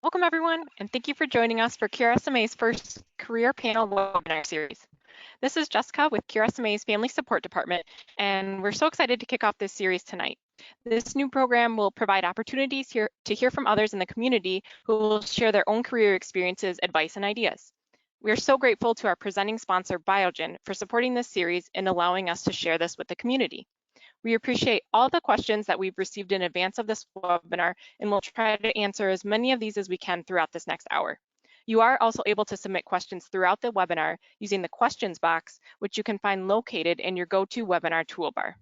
Welcome everyone, and thank you for joining us for CureSMA's first career panel webinar series. This is Jessica with CureSMA's Family Support Department, and we're so excited to kick off this series tonight. This new program will provide opportunities to hear from others in the community who will share their own career experiences, advice, and ideas. We are so grateful to our presenting sponsor, Biogen, for supporting this series and allowing us to share this with the community. We appreciate all the questions that we've received in advance of this webinar, and we'll try to answer as many of these as we can throughout this next hour. You are also able to submit questions throughout the webinar using the questions box, which you can find located in your GoToWebinar toolbar.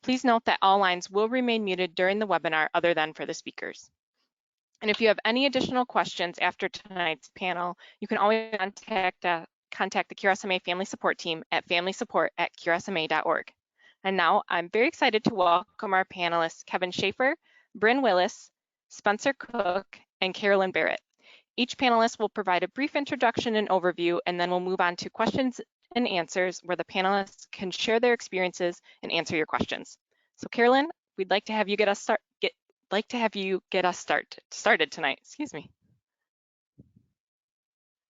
Please note that all lines will remain muted during the webinar other than for the speakers. And if you have any additional questions after tonight's panel, you can always contact the CureSMA Family Support Team at familysupport@curesma.org. And now I'm very excited to welcome our panelists, Kevin Schaefer, Brynne Willis, Spencer Cook, and Carolyn Barrett. Each panelist will provide a brief introduction and overview, and then we'll move on to questions and answers where the panelists can share their experiences and answer your questions. So Carolyn, we'd like to have you get us started tonight. Excuse me.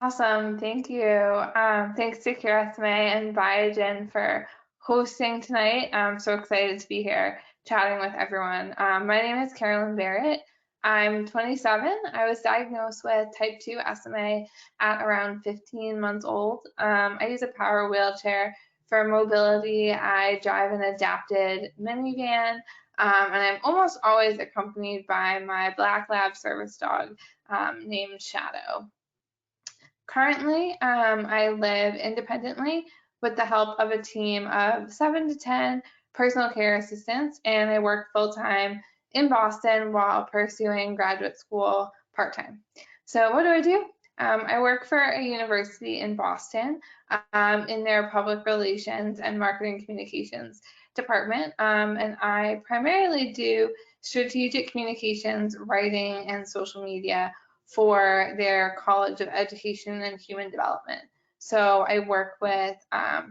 Awesome, thank you. Thanks to CureSMA and Biogen for hosting tonight. I'm so excited to be here chatting with everyone. My name is Carolyn Barrett. I'm 27. I was diagnosed with type 2 SMA at around 15 months old. I use a power wheelchair for mobility. I drive an adapted minivan, and I'm almost always accompanied by my black lab service dog named Shadow. Currently, I live independently with the help of a team of 7 to 10 personal care assistants, and I work full-time in Boston while pursuing graduate school part-time. So what do? I work for a university in Boston in their public relations and marketing communications department, and I primarily do strategic communications, writing, and social media for their College of Education and Human Development. So I work with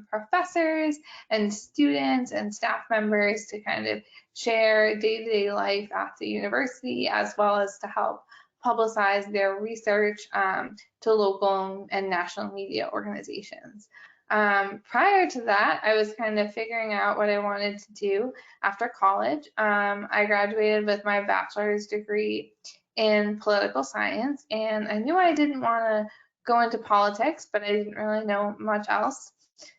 professors and students and staff members to kind of share day-to-day life at the university, as well as to help publicize their research to local and national media organizations. Prior to that, I was kind of figuring out what I wanted to do after college. I graduated with my bachelor's degree in political science, and I knew I didn't want to go into politics, but I didn't really know much else.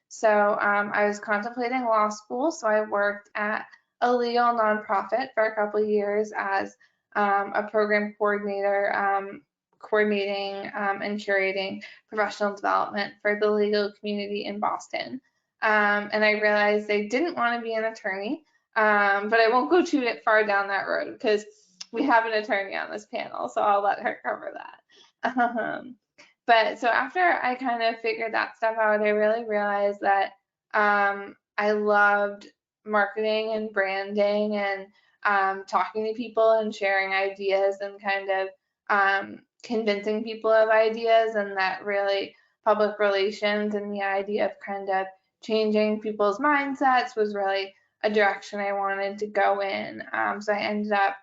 So I was contemplating law school, so I worked at a legal nonprofit for a couple of years as a program coordinator, coordinating and curating professional development for the legal community in Boston. And I realized I didn't want to be an attorney, but I won't go too far down that road because we have an attorney on this panel, so I'll let her cover that. But so after I kind of figured that stuff out, I really realized that I loved marketing and branding and talking to people and sharing ideas and kind of convincing people of ideas, and that really public relations and the idea of kind of changing people's mindsets was really a direction I wanted to go in. So I ended up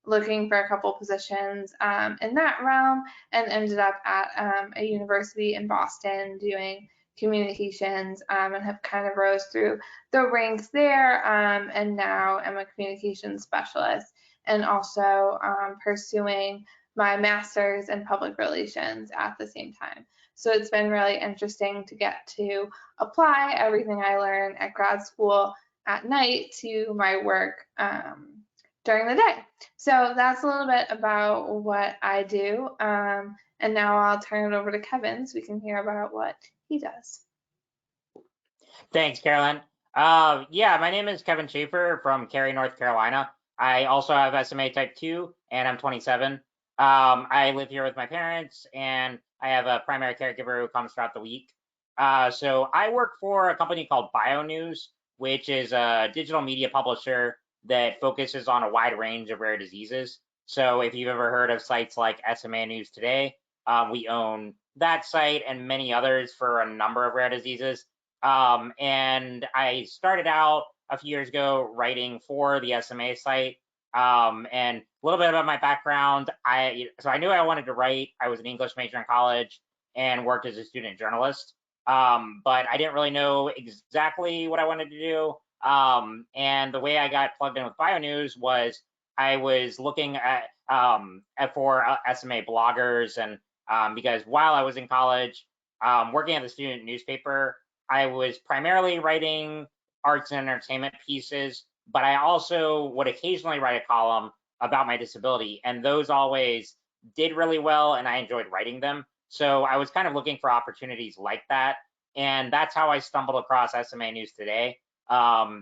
looking for a couple positions in that realm and ended up at a university in Boston doing communications and have kind of rose through the ranks there, and now I'm a communications specialist and also pursuing my master's in public relations at the same time. So it's been really interesting to get to apply everything I learned at grad school at night to my work during the day. So that's a little bit about what I do. And now I'll turn it over to Kevin so we can hear about what he does. Thanks, Carolyn. Yeah, my name is Kevin Schaefer from Cary, North Carolina. I also have SMA type 2 and I'm 27. I live here with my parents and I have a primary caregiver who comes throughout the week. So I work for a company called BioNews, which is a digital media publisher that focuses on a wide range of rare diseases. So if you've ever heard of sites like SMA News Today, we own that site and many others for a number of rare diseases. And I started out a few years ago writing for the SMA site, And a little bit about my background. So I knew I wanted to write. I was an English major in college and worked as a student journalist. But I didn't really know exactly what I wanted to do. And the way I got plugged in with BioNews was I was looking for SMA bloggers, and because while I was in college, working at the student newspaper, I was primarily writing arts and entertainment pieces, but I also would occasionally write a column about my disability, and those always did really well, and I enjoyed writing them. So I was kind of looking for opportunities like that, and that's how I stumbled across SMA News Today.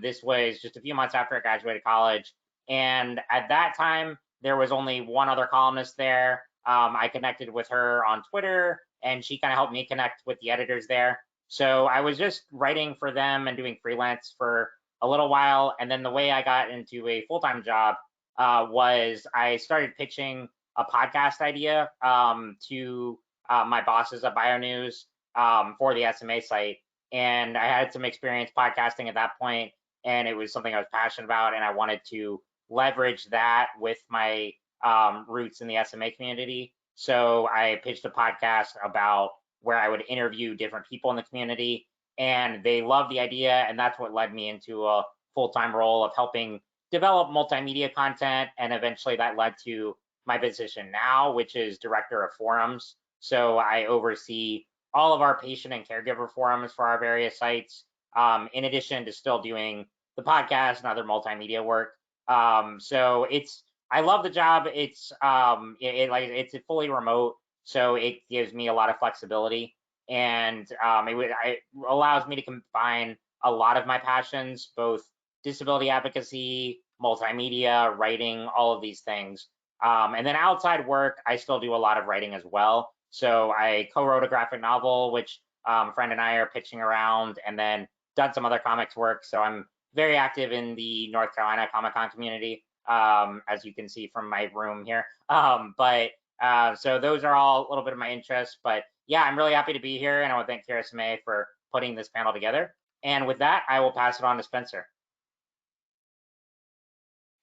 This was just a few months after I graduated college, and at that time, there was only one other columnist there. I connected with her on Twitter, and she kind of helped me connect with the editors there. So I was just writing for them and doing freelance for a little while. And then the way I got into a full-time job was I started pitching a podcast idea to my bosses at BioNews for the SMA site. And I had some experience podcasting at that point, and it was something I was passionate about, and I wanted to leverage that with my roots in the SMA community. So I pitched a podcast about where I would interview different people in the community, and they loved the idea, and that's what led me into a full-time role of helping develop multimedia content, and eventually that led to my position now, which is director of forums. So I oversee all of our patient and caregiver forums for our various sites, in addition to still doing the podcast and other multimedia work. So I love the job. It's fully remote, so it gives me a lot of flexibility, and it allows me to combine a lot of my passions, both disability advocacy, multimedia, writing, all of these things. And then outside work, I still do a lot of writing as well. So I co-wrote a graphic novel, which a friend and I are pitching around, and then done some other comics work. So I'm very active in the North Carolina Comic-Con community, as you can see from my room here. So those are all a little bit of my interests. But yeah, I'm really happy to be here, and I want to thank QRSMA for putting this panel together. And with that, I will pass it on to Spencer.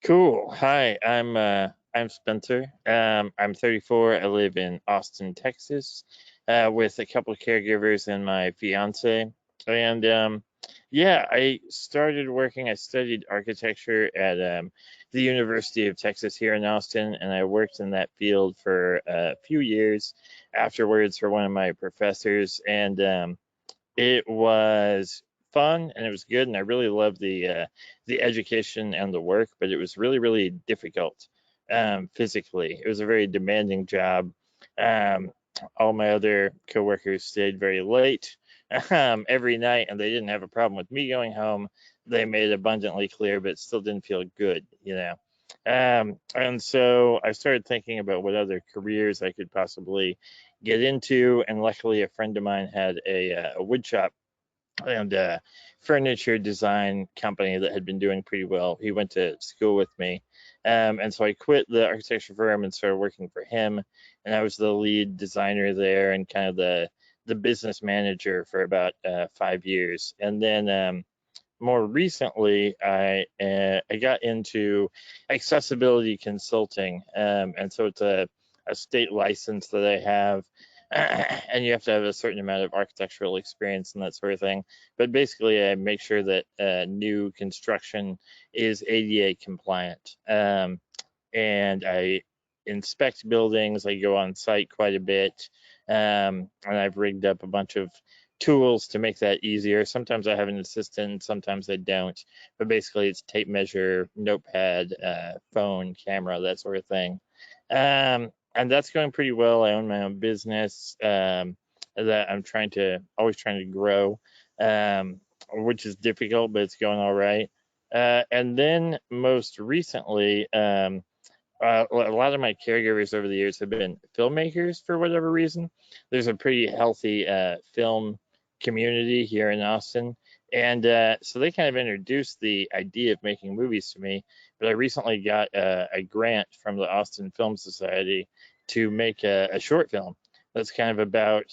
Cool. Hi, I'm Spencer. I'm 34. I live in Austin, Texas, with a couple of caregivers and my fiance. And yeah, I started working. I studied architecture at the University of Texas here in Austin, and I worked in that field for a few years afterwards for one of my professors, and it was fun and it was good, and I really loved the education and the work, but it was really, really difficult physically. It was a very demanding job. Um, all my other coworkers stayed very late every night, and they didn't have a problem with me going home. They made it abundantly clear, but it still didn't feel good, you know. And so I started thinking about what other careers I could possibly get into, and luckily a friend of mine had a wood shop and a furniture design company that had been doing pretty well. He went to school with me. And so I quit the architecture firm and started working for him. And I was the lead designer there and kind of the business manager for about 5 years. And then more recently, I got into accessibility consulting. And so it's a state license that I have. And you have to have a certain amount of architectural experience and that sort of thing. But basically, I make sure that new construction is ADA compliant. And I inspect buildings. I go on site quite a bit. And I've rigged up a bunch of tools to make that easier. Sometimes I have an assistant, sometimes I don't. But basically, it's tape measure, notepad, phone, camera, that sort of thing. And that's going pretty well. I own my own business that I'm always trying to grow, which is difficult, but it's going all right. And then most recently, a lot of my caregivers over the years have been filmmakers for whatever reason. There's a pretty healthy film community here in Austin. And so they kind of introduced the idea of making movies to me. But I recently got a grant from the Austin Film Society to make a short film that's kind of about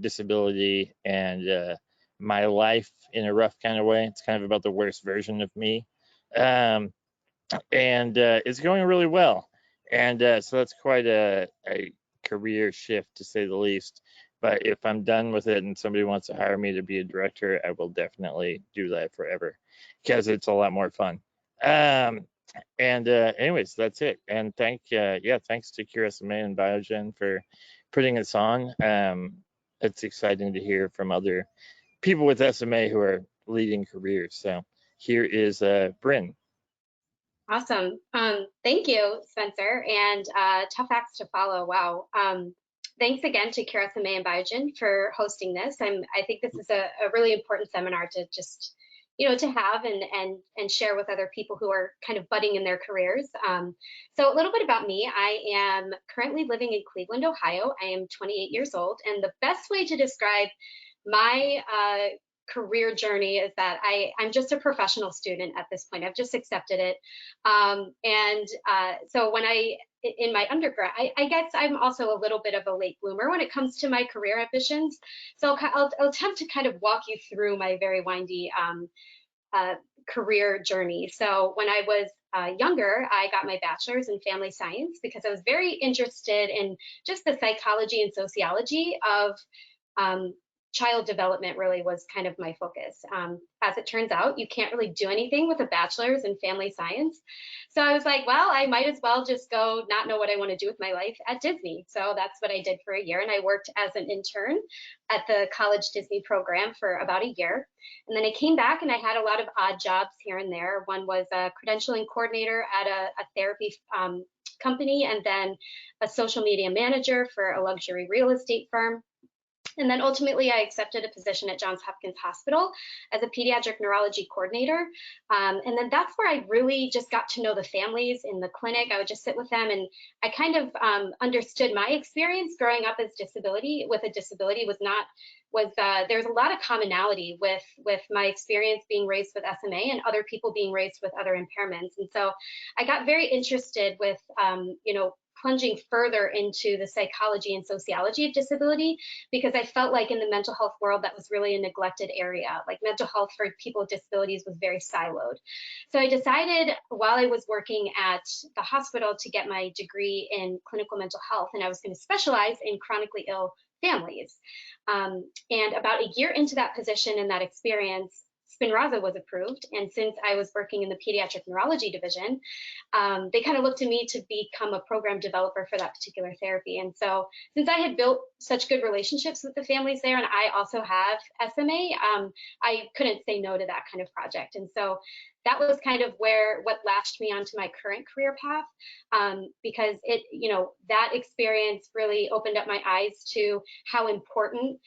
disability and my life in a rough kind of way. It's kind of about the worst version of me. And and it's going really well. And so that's quite a career shift, to say the least. But if I'm done with it and somebody wants to hire me to be a director, I will definitely do that forever because it's a lot more fun. And anyways, that's it. And thanks to QSMA and Biogen for putting us on. It's exciting to hear from other people with SMA who are leading careers. So here is Brynne. Awesome. Thank you, Spencer, and tough acts to follow. Wow. Thanks again to QSMA and Biogen for hosting this. I think this is a really important seminar to just, to have and share with other people who are kind of budding in their careers. So a little bit about me. I am currently living in Cleveland, Ohio. I am 28 years old, and the best way to describe my career journey is that I'm just a professional student at this point. I've just accepted it. So when in my undergrad, I guess I'm also a little bit of a late bloomer when it comes to my career ambitions. So I'll attempt to kind of walk you through my very windy career journey. So when I was younger, I got my bachelor's in family science because I was very interested in just the psychology and sociology of child development. Really was kind of my focus. As it turns out, you can't really do anything with a bachelor's in family science. So I was like, well, I might as well just go not know what I want to do with my life at Disney. So that's what I did for a year. And I worked as an intern at the college Disney program for about a year. And then I came back and I had a lot of odd jobs here and there. One was a credentialing coordinator at a therapy company, and then a social media manager for a luxury real estate firm. And then ultimately, I accepted a position at Johns Hopkins Hospital as a pediatric neurology coordinator. And then that's where I really just got to know the families in the clinic. I would just sit with them, and I kind of understood my experience growing up as a disability there's a lot of commonality with my experience being raised with SMA and other people being raised with other impairments. And so I got very interested with, plunging further into the psychology and sociology of disability, because I felt like in the mental health world, that was really a neglected area. Like mental health for people with disabilities was very siloed. So I decided while I was working at the hospital to get my degree in clinical mental health, and I was going to specialize in chronically ill families. And about a year into that position and that experience, Spinraza was approved. And since I was working in the pediatric neurology division, they kind of looked to me to become a program developer for that particular therapy. And so since I had built such good relationships with the families there, and I also have SMA, I couldn't say no to that kind of project. And so that was kind of what latched me onto my current career path, because that experience really opened up my eyes to how important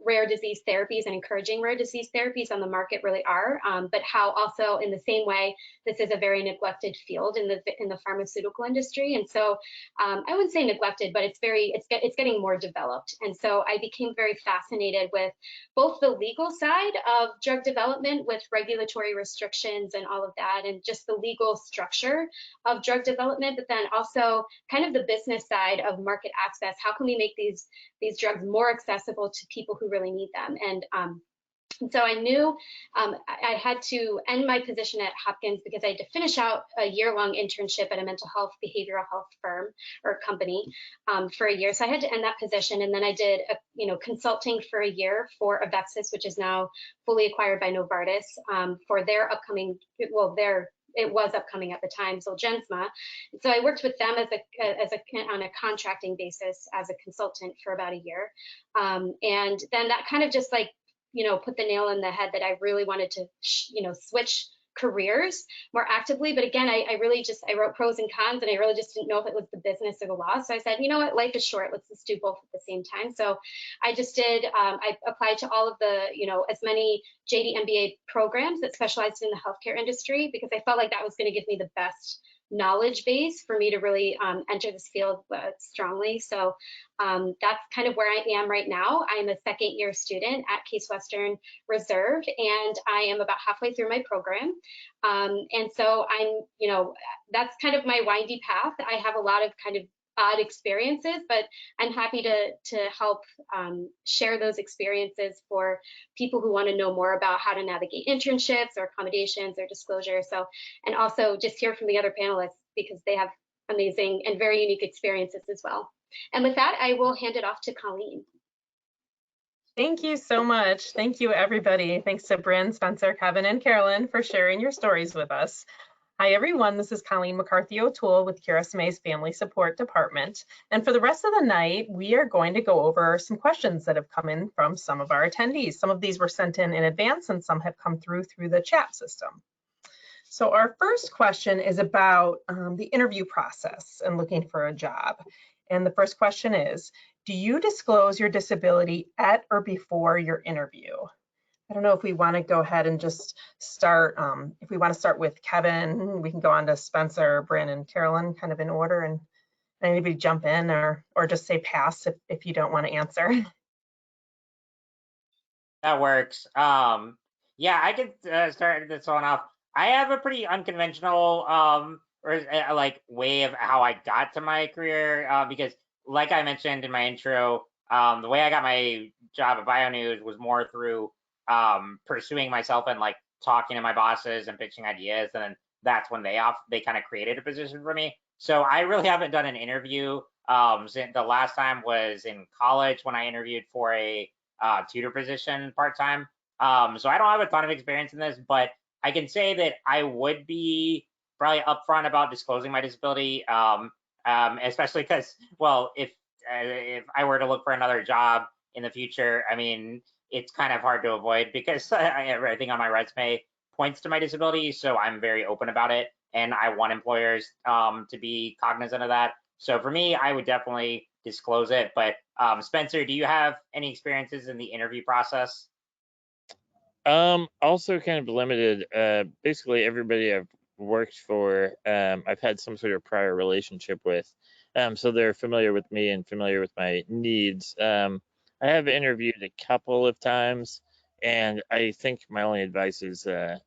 rare disease therapies and encouraging rare disease therapies on the market really are, but how also in the same way, this is a very neglected field in the pharmaceutical industry. And so I wouldn't say neglected, but it's getting more developed. And so I became very fascinated with both the legal side of drug development with regulatory restrictions and all of that, and just the legal structure of drug development, but then also kind of the business side of market access. How can we make these drugs more accessible to people who really need them? And so I knew I had to end my position at Hopkins because I had to finish out a year-long internship at a mental health behavioral health firm or company for a year. So I had to end that position, and then I did consulting for a year for Avexis, which is now fully acquired by Novartis, for their upcoming, it was upcoming at the time, Zolgensma. So I worked with them on a contracting basis as a consultant for about a year. And then that kind of just put the nail in the head that I really wanted to, switch careers more actively. But again, I wrote pros and cons, and I really just didn't know if it was the business or the law. So I said, you know what, life is short. Let's just do both at the same time. So I just did, I applied to all of the, as many JD MBA programs that specialized in the healthcare industry, because I felt like that was going to give me the best knowledge base for me to really enter this field strongly. So that's kind of where I am right now. I'm a second-year student at Case Western Reserve, and I am about halfway through my program. And so I'm, that's kind of my windy path. I have a lot of kind of odd experiences, but I'm happy to help share those experiences for people who want to know more about how to navigate internships or accommodations or disclosure. So, and also just hear from the other panelists because they have amazing and very unique experiences as well. And with that, I will hand it off to Colleen. Thank you so much. Thank you, everybody. Thanks to Brynne, Spencer, Kevin, and Carolyn for sharing your stories with us. Hi, everyone. This is Colleen McCarthy O'Toole with CareSMA's Family Support Department. And for the rest of the night, we are going to go over some questions that have come in from some of our attendees. Some of these were sent in advance and some have come through the chat system. So our first question is about the interview process and looking for a job. And the first question is, do you disclose your disability at or before your interview? I don't know if we want to go ahead and just start, if we want to start with Kevin, we can go on to Spencer, Brynne, and Carolyn kind of in order, and anybody jump in or just say pass if you don't want to answer. That works. Yeah, I could start this one off. I have a pretty unconventional like way of how I got to my career because, like I mentioned in my intro, the way I got my job at BioNews was more through pursuing myself and like talking to my bosses and pitching ideas, and then that's when they kind of created a position for me. So I really haven't done an interview since the last time was in college when I interviewed for a tutor position part-time. So I don't have a ton of experience in this, but I can say that I would be probably upfront about disclosing my disability, especially because, well, if I were to look for another job in the future, I mean, it's kind of hard to avoid because everything on my resume points to my disability. So I'm very open about it, and I want employers to be cognizant of that. So for me, I would definitely disclose it. But Spencer, do you have any experiences in the interview process? Also kind of limited. Basically everybody I've worked for, I've had some sort of prior relationship with. So they're familiar with me and familiar with my needs. I have interviewed a couple of times, and I think my only advice is, to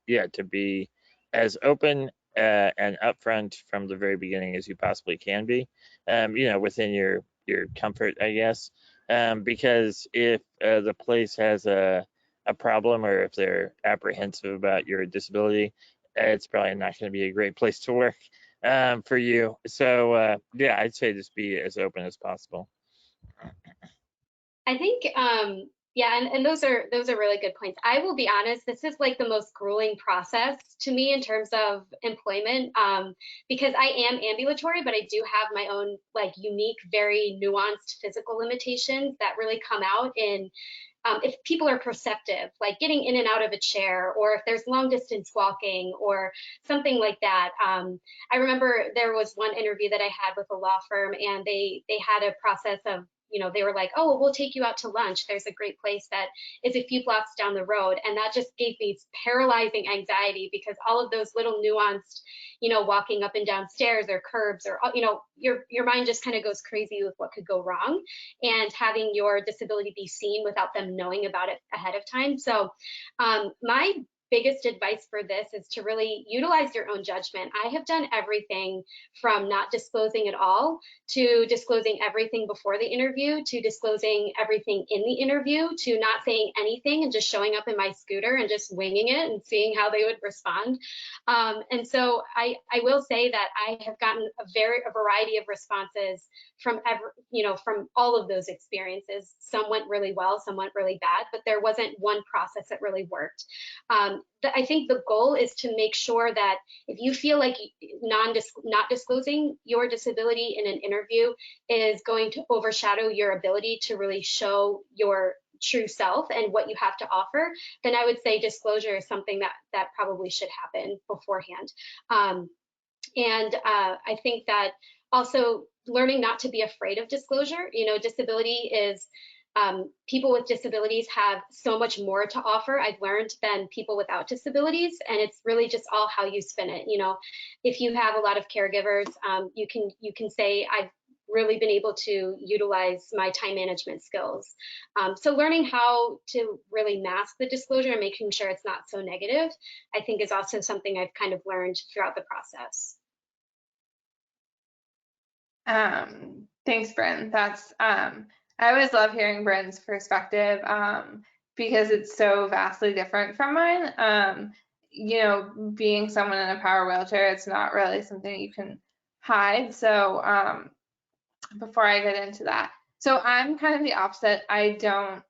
be as open and upfront from the very beginning as you possibly can be, within your comfort, I guess. Because if the place has a problem, or if they're apprehensive about your disability, it's probably not going to be a great place to work for you. So I'd say just be as open as possible. I think, and those are really good points. I will be honest, this is like the most grueling process to me in terms of employment, because I am ambulatory, but I do have my own like unique, very nuanced physical limitations that really come out in if people are perceptive, like getting in and out of a chair, or if there's long distance walking or something like that. I remember there was one interview that I had with a law firm, and they had a process of, they were like, oh, we'll take you out to lunch. There's a great place that is a few blocks down the road. And that just gave me paralyzing anxiety, because all of those little nuanced, walking up and down stairs or curbs, or, your mind just kind of goes crazy with what could go wrong, and having your disability be seen without them knowing about it ahead of time. So my biggest advice for this is to really utilize your own judgment. I have done everything from not disclosing at all, to disclosing everything before the interview, to disclosing everything in the interview, to not saying anything and just showing up in my scooter and just winging it and seeing how they would respond. And so I will say that I have gotten a variety of responses from from all of those experiences. Some went really well, some went really bad, but there wasn't one process that really worked. I think the goal is to make sure that if you feel like not disclosing your disability in an interview is going to overshadow your ability to really show your true self and what you have to offer, then I would say disclosure is something that probably should happen beforehand. I think that also learning not to be afraid of disclosure. Disability is, people with disabilities have so much more to offer, I've learned, than people without disabilities. And it's really just all how you spin it. If you have a lot of caregivers, you can say, I've really been able to utilize my time management skills. So learning how to really mask the disclosure and making sure it's not so negative, I think is also something I've kind of learned throughout the process. Thanks, Brynne. That's I always love hearing Brynne's perspective because it's so vastly different from mine. You know, being someone in a power wheelchair, it's not really something you can hide. So before I get into that, so I'm kind of the opposite. I don't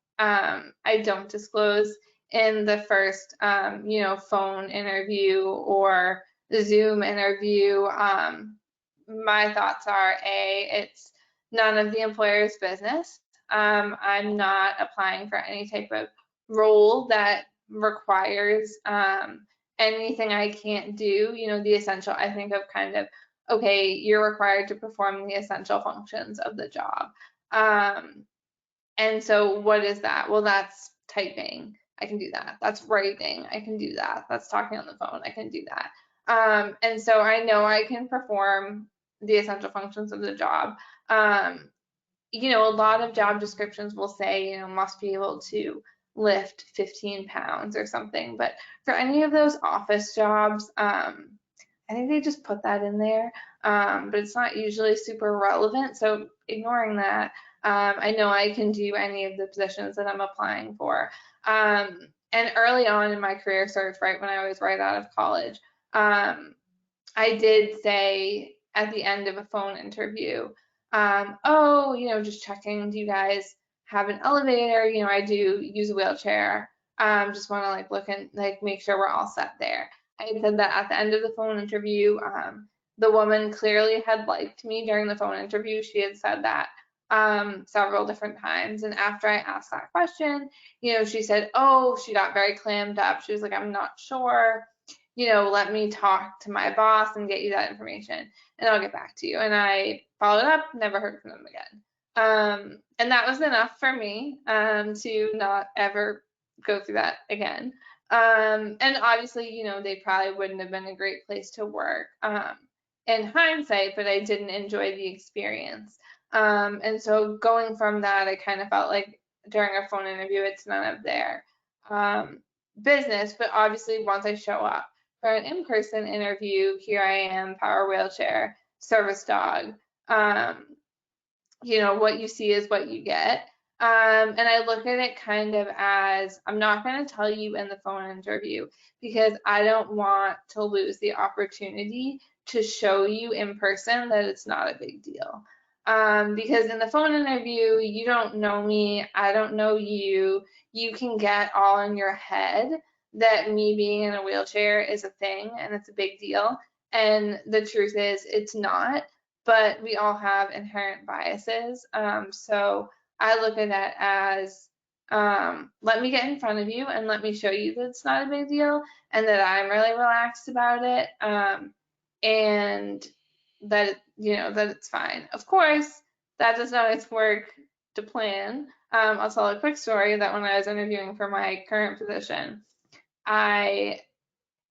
disclose in the first you know, phone interview or the Zoom interview. My thoughts are, it's none of the employer's business. I'm not applying for any type of role that requires anything I can't do. You know, the essential, I think of kind of, okay, you're required to perform the essential functions of the job. And so what is that? Well, that's typing. I can do that. That's writing. I can do that. That's talking on the phone. I can do that. And so I know I can perform the essential functions of the job. You know, a lot of job descriptions will say, you know, must be able to lift 15 pounds or something. But for any of those office jobs, I think they just put that in there, but it's not usually super relevant. So ignoring that, I know I can do any of the positions that I'm applying for. And early on in my career search, right when I was right out of college, I did say at the end of a phone interview, oh, you know, just checking, do you guys have an elevator? You know, I do use a wheelchair. Just want to like look and like make sure we're all set there. I said that at the end of the phone interview. The woman clearly had liked me during the phone interview. She had said that several different times. And after I asked that question, you know, she said, oh, she got very clammed up. She was like, I'm not sure. You know, let me talk to my boss and get you that information, and I'll get back to you. And I followed up, never heard from them again. And that was enough for me to not ever go through that again. And obviously, you know, they probably wouldn't have been a great place to work in hindsight, but I didn't enjoy the experience. And so going from that, I kind of felt like during a phone interview, it's none of their business. But obviously, once I show up for an in-person interview, here I am, power wheelchair, service dog. You know, what you see is what you get. And I look at it kind of as, I'm not going to tell you in the phone interview because I don't want to lose the opportunity to show you in person that it's not a big deal. Because in the phone interview, you don't know me, I don't know you. You can get all in your head that me being in a wheelchair is a thing and it's a big deal. And the truth is, it's not. But we all have inherent biases. So I look at that as, let me get in front of you and let me show you that it's not a big deal and that I'm really relaxed about it, and that, you know, that it's fine. Of course, that does not always work to plan. I'll tell a quick story that when I was interviewing for my current position, I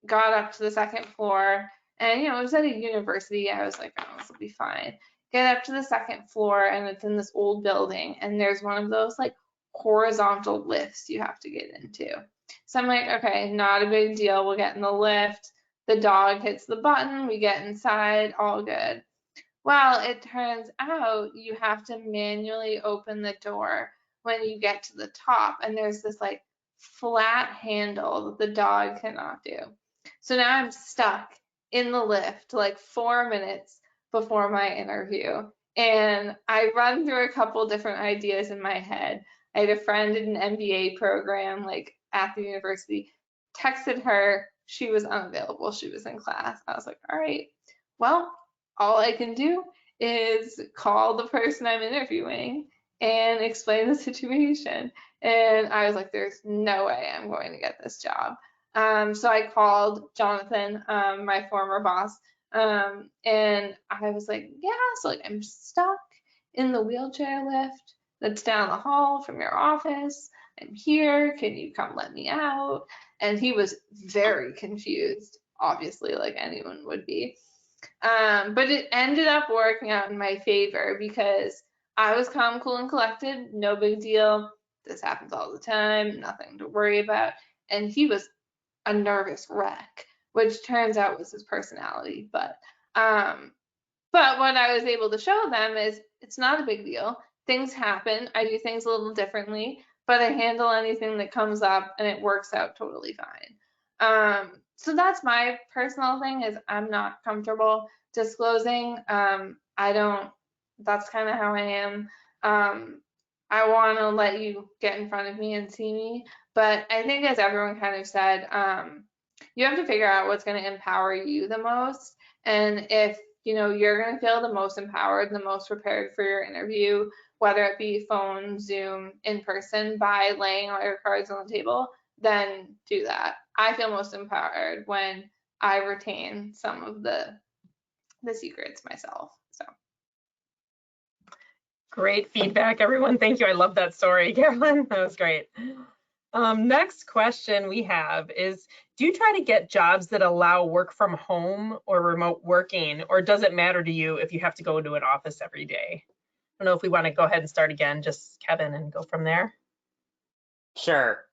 got up to the second floor. And, you know, it was at a university. I was like, oh, this will be fine. Get up to the second floor, and it's in this old building. And there's one of those, like, horizontal lifts you have to get into. So I'm like, okay, not a big deal. We'll get in the lift. The dog hits the button. We get inside. All good. Well, it turns out you have to manually open the door when you get to the top. And there's this, like, flat handle that the dog cannot do. So now I'm stuck in the lift like 4 minutes before my interview. And I run through a couple different ideas in my head. I had a friend in an MBA program like at the university, texted her, she was unavailable, she was in class. I was like, all right, well, all I can do is call the person I'm interviewing and explain the situation. And I was like, there's no way I'm going to get this job. So I called Jonathan, my former boss, and I was like, yeah, so like I'm stuck in the wheelchair lift that's down the hall from your office. I'm here. Can you come let me out? And he was very confused, obviously, like anyone would be. But it ended up working out in my favor because I was calm, cool, and collected. No big deal. This happens all the time. Nothing to worry about. And he was a nervous wreck, which turns out was his personality. But But what I was able to show them is it's not a big deal. Things happen. I do things a little differently, but I handle anything that comes up and it works out totally fine. So that's my personal thing, is I'm not comfortable disclosing. I don't, that's kind of how I am. I want to let you get in front of me and see me. But I think, as everyone kind of said, you have to figure out what's going to empower you the most. And if you're going to feel the most empowered, the most prepared for your interview, whether it be phone, Zoom, in person, by laying all your cards on the table, then do that. I feel most empowered when I retain some of the secrets myself. So. Great feedback, everyone. Thank you. I love that story, Carolyn. That was great. Next question we have is, do you try to get jobs that allow work from home or remote working, or does it matter to you if you have to go into an office every day? I don't know if we want to go ahead and start again, just Kevin, and go from there. Sure.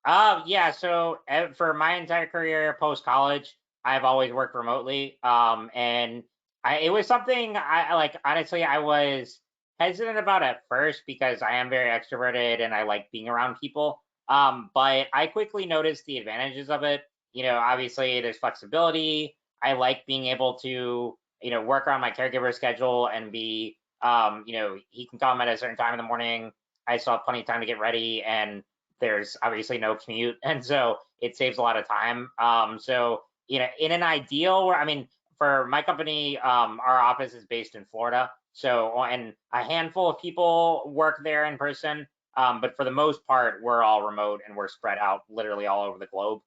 Yeah, so for my entire career post-college, I've always worked remotely. And it was something I like, honestly, I was hesitant about at first because I am very extroverted and I like being around people. But I quickly noticed the advantages of it. Obviously there's flexibility. I like being able to, work around my caregiver schedule and be, he can come at a certain time in the morning. I still have plenty of time to get ready, and there's obviously no commute, and so it saves a lot of time. So in an ideal where, I mean, for my company, our office is based in Florida, so and a handful of people work there in person, but for the most part, we're all remote and we're spread out literally all over the globe.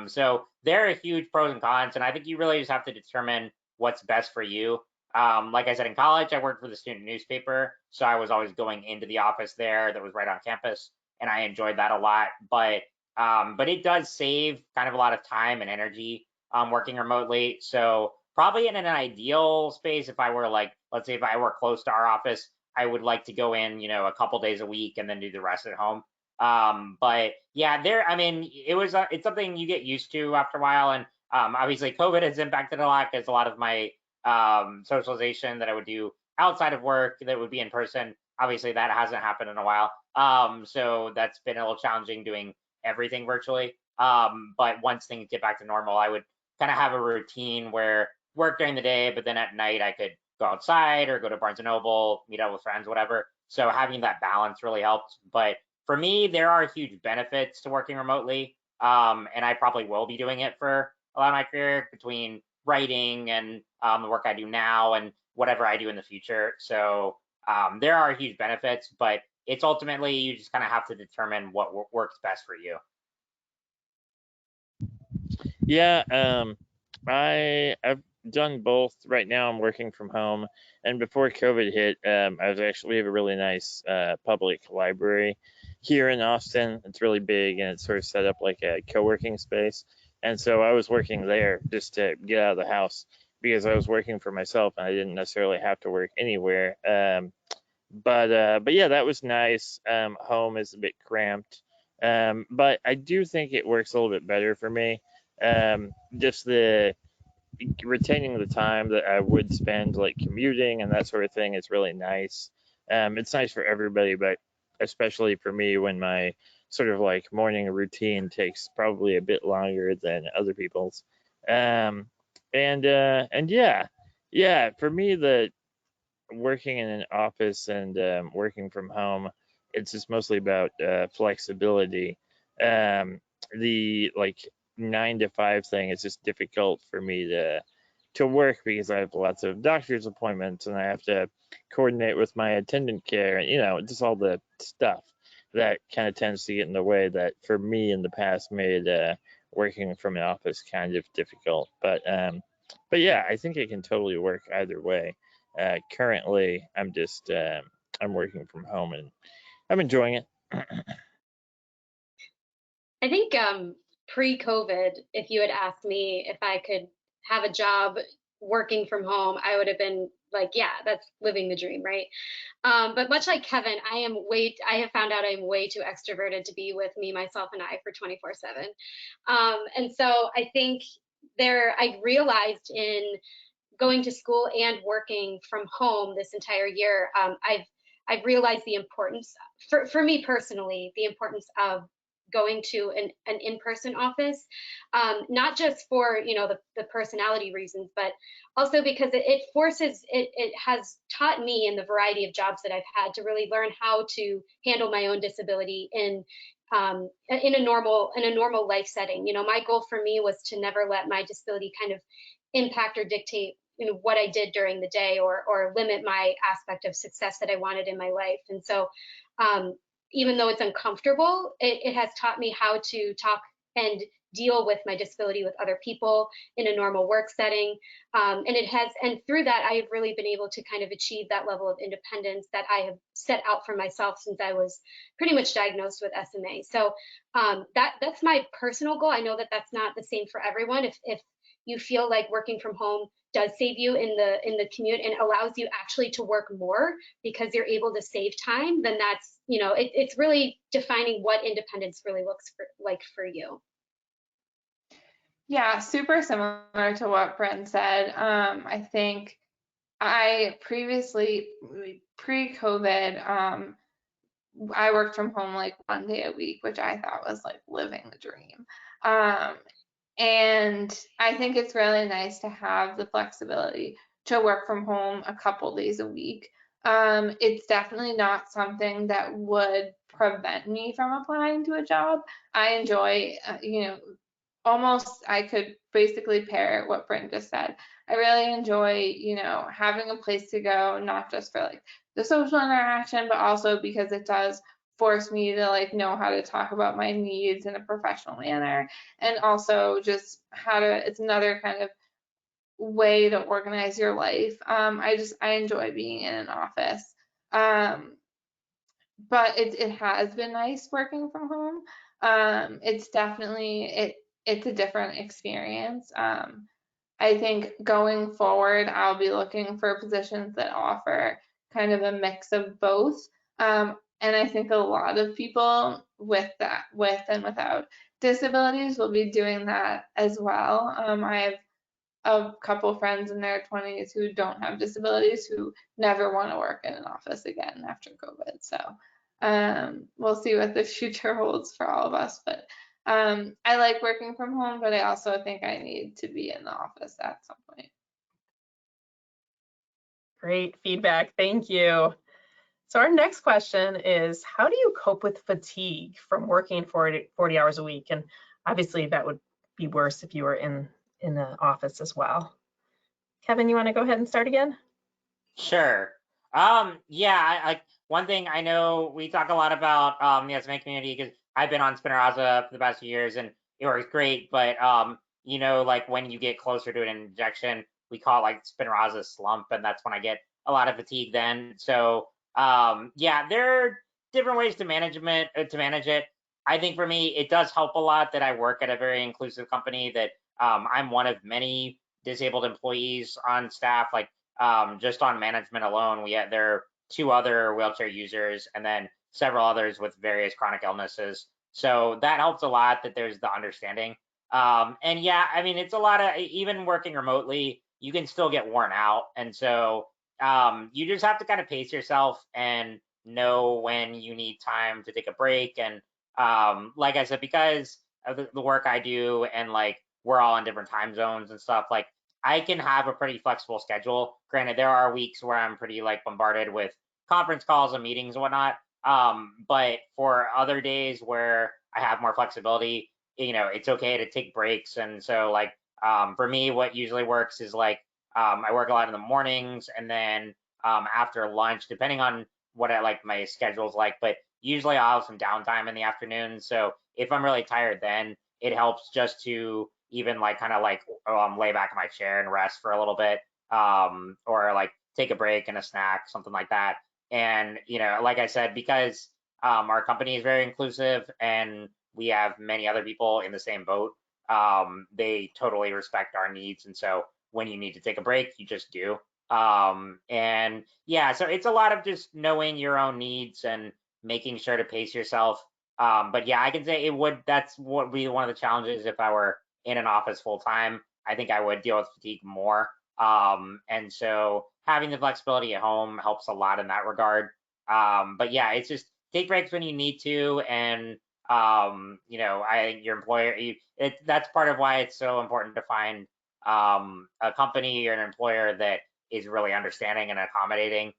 So there are huge pros and cons, and I think you really just have to determine what's best for you. Like I said, in college, I worked for the student newspaper, so I was always going into the office there that was right on campus, and I enjoyed that a lot. But it does save kind of a lot of time and energy working remotely. So probably in an ideal space, if I were like, let's say if I were close to our office, I would like to go in, a couple days a week and then do the rest at home. But yeah, I mean, it's something you get used to after a while. And obviously COVID has impacted a lot, because a lot of my socialization that I would do outside of work that would be in person, obviously that hasn't happened in a while. So that's been a little challenging doing everything virtually. But once things get back to normal, I would kind of have a routine where work during the day, but then at night I could go outside or go to Barnes & Noble, meet up with friends, whatever. So having that balance really helped. But for me, there are huge benefits to working remotely. And I probably will be doing it for a lot of my career, between writing and the work I do now and whatever I do in the future. So there are huge benefits, but it's ultimately, you just kind of have to determine what works best for you. Yeah, I've done both. Right now I'm working from home, and before COVID hit, we have a really nice public library here in Austin. It's really big, and it's sort of set up like a co-working space. And so I was working there just to get out of the house, because I was working for myself and I didn't necessarily have to work anywhere. But yeah, that was nice. Home is a bit cramped, but I do think it works a little bit better for me. Just the retaining the time that I would spend like commuting and that sort of thing is really nice. It's nice for everybody, but especially for me, when my sort of like morning routine takes probably a bit longer than other people's. And yeah, for me, the working in an office and working from home, it's just mostly about flexibility. The like 9 to 5 thing is just difficult for me to work, because I have lots of doctor's appointments and I have to coordinate with my attendant care, and just all the stuff that kind of tends to get in the way, that for me in the past made working from an office kind of difficult. But yeah, I think it can totally work either way. Currently, I'm working from home and I'm enjoying it. I think pre-COVID, if you had asked me if I could have a job working from home, I would have been like, yeah, that's living the dream, right? But much like Kevin, I have found out I'm way too extroverted to be with me, myself, and I for 24/7. And so I think I realized in going to school and working from home this entire year, I've realized the importance, for me personally, the importance of going to an in-person office, not just for, you know, the personality reasons, but also because it has taught me in the variety of jobs that I've had to really learn how to handle my own disability in a normal life setting. You know, my goal for me was to never let my disability kind of impact or dictate, you know, what I did during the day, or limit my aspect of success that I wanted in my life. And so even though it's uncomfortable, it has taught me how to talk and deal with my disability with other people in a normal work setting. And through that, I have really been able to kind of achieve that level of independence that I have set out for myself since I was pretty much diagnosed with SMA. So that's my personal goal. I know that that's not the same for everyone. If you feel like working from home does save you in the commute and allows you actually to work more because you're able to save time, then that's, you know, it's really defining what independence really looks like for you. Yeah, super similar to what Brynne said. I think I previously, pre-COVID, I worked from home like 1 day a week, which I thought was like living the dream. And I think it's really nice to have the flexibility to work from home a couple days a week. It's definitely not something that would prevent me from applying to a job. I enjoy, you know, almost, I could basically pair what Brynne just said. I really enjoy, you know, having a place to go, not just for like the social interaction, but also because it does force me to like know how to talk about my needs in a professional manner, and also just how to, it's another kind of way to organize your life. I enjoy being in an office. But it has been nice working from home. It's definitely, it's a different experience. I think going forward, I'll be looking for positions that offer kind of a mix of both. And I think a lot of people with and without disabilities will be doing that as well. I have a couple friends in their 20s who don't have disabilities who never want to work in an office again after COVID. So we'll see what the future holds for all of us. But I like working from home, but I also think I need to be in the office at some point. Great feedback. Thank you. So our next question is, how do you cope with fatigue from working 40 hours a week? And obviously that would be worse if you were in the office as well. Kevin, you want to go ahead and start again? Sure. Yeah, like one thing I know we talk a lot about the SMA community, because I've been on Spinraza for the past few years and it works great, but you know, like when you get closer to an injection, we call it like Spinraza slump, and that's when I get a lot of fatigue then. So yeah, there are different ways to manage it. I think for me, it does help a lot that I work at a very inclusive company, that I'm one of many disabled employees on staff. Like just on management alone, there are 2 other wheelchair users and then several others with various chronic illnesses. So that helps a lot that there's the understanding. And yeah, I mean, it's a lot of, even working remotely, you can still get worn out. And so you just have to kind of pace yourself and know when you need time to take a break. And like I said, because of the work I do, and like we're all in different time zones and stuff, like I can have a pretty flexible schedule. Granted, there are weeks where I'm pretty like bombarded with conference calls and meetings and whatnot. But for other days where I have more flexibility, you know, it's okay to take breaks. And so like for me, what usually works is like I work a lot in the mornings, and then after lunch, depending on what I like my schedule's like, but usually I'll have some downtime in the afternoon. So if I'm really tired, then it helps just to even like kind of like lay back in my chair and rest for a little bit, or like take a break and a snack, something like that. And you know, like I said, because our company is very inclusive and we have many other people in the same boat, they totally respect our needs. And so when you need to take a break, you just do. And yeah, so it's a lot of just knowing your own needs and making sure to pace yourself. But yeah, I can say that's what would be one of the challenges if I were in an office full time. I think I would deal with fatigue more. And so having the flexibility at home helps a lot in that regard. But yeah, it's just take breaks when you need to, and I think your employer, that's part of why it's so important to find a company or an employer that is really understanding and accommodating,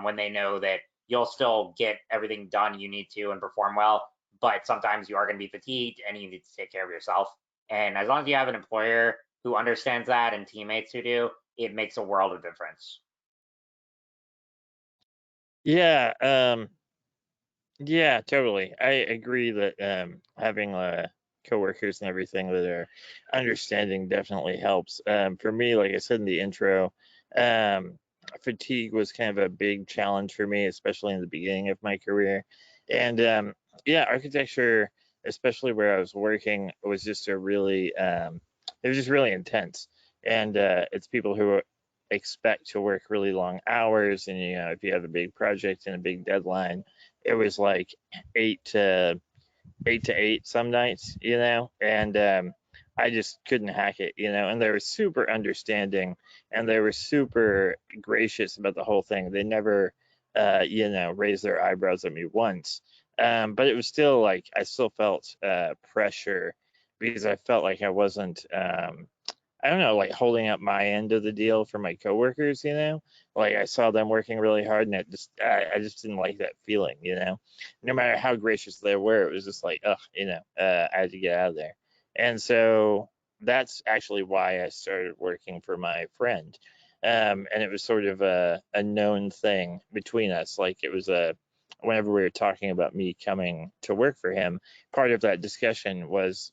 when they know that you'll still get everything done you need to and perform well, but sometimes you are going to be fatigued and you need to take care of yourself. And as long as you have an employer who understands that and teammates who do, it makes a world of difference. Yeah, yeah, totally. I agree that having coworkers and everything that are understanding definitely helps. For me, like I said in the intro, um, fatigue was kind of a big challenge for me, especially in the beginning of my career. And yeah, architecture, especially where I was working, was just a really, it was just really intense. And it's people who expect to work really long hours, and if you have a big project and a big deadline, it was like 8 to 8 some nights, and I just couldn't hack it, and they were super understanding, and they were super gracious about the whole thing. They never raised their eyebrows at me once. But it was still like I still felt pressure because I felt like I wasn't I don't know, like holding up my end of the deal for my coworkers, like I saw them working really hard, and I just didn't like that feeling, no matter how gracious they were, it was just like, ugh, I had to get out of there. And so that's actually why I started working for my friend. And it was sort of a known thing between us. Like it was whenever we were talking about me coming to work for him, part of that discussion was,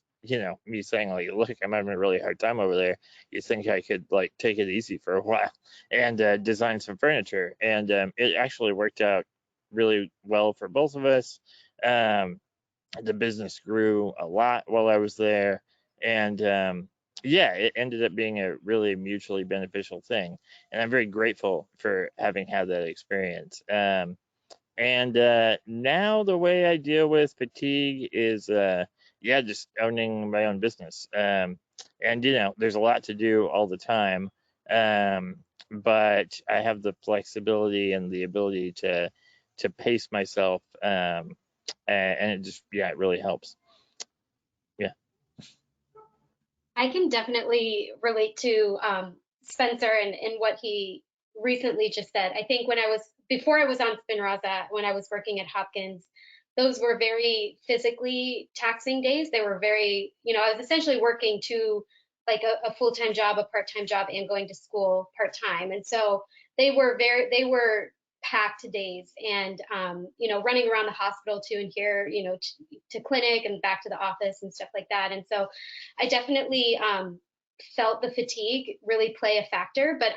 me saying like, look, I'm having a really hard time over there. You think I could like take it easy for a while and design some furniture? And it actually worked out really well for both of us. Um, the business grew a lot while I was there, and yeah, it ended up being a really mutually beneficial thing. And I'm very grateful for having had that experience. And now the way I deal with fatigue is, yeah, just owning my own business. And there's a lot to do all the time, but I have the flexibility and the ability to pace myself, and it just, yeah, it really helps. Yeah. I can definitely relate to Spencer and what he recently just said. I think before I was on Spinraza, when I was working at Hopkins, those were very physically taxing days. They were very, I was essentially working like a full-time job, a part-time job, and going to school part-time. And so they were packed days, and running around the hospital too, and here, to clinic and back to the office and stuff like that. And so I definitely felt the fatigue really play a factor, but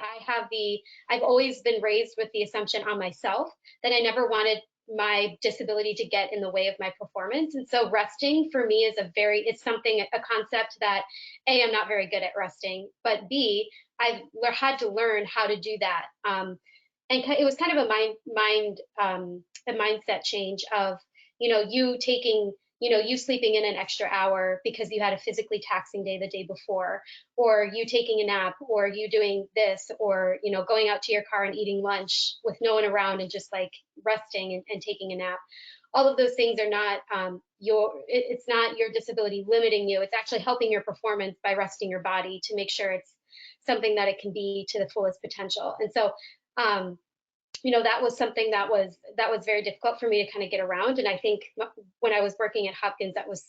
I've always been raised with the assumption on myself that I never wanted my disability to get in the way of my performance. And so resting for me is it's a concept that A, I'm not very good at resting, but B, I've had to learn how to do that. And it was kind of a mindset change of, you sleeping in an extra hour because you had a physically taxing day the day before, or you taking a nap, or you doing this, or, going out to your car and eating lunch with no one around and just like resting and taking a nap. All of those things are not it's not your disability limiting you. It's actually helping your performance by resting your body to make sure it's something that it can be to the fullest potential. And so, that was something that was very difficult for me to kind of get around. And I think when I was working at Hopkins, that was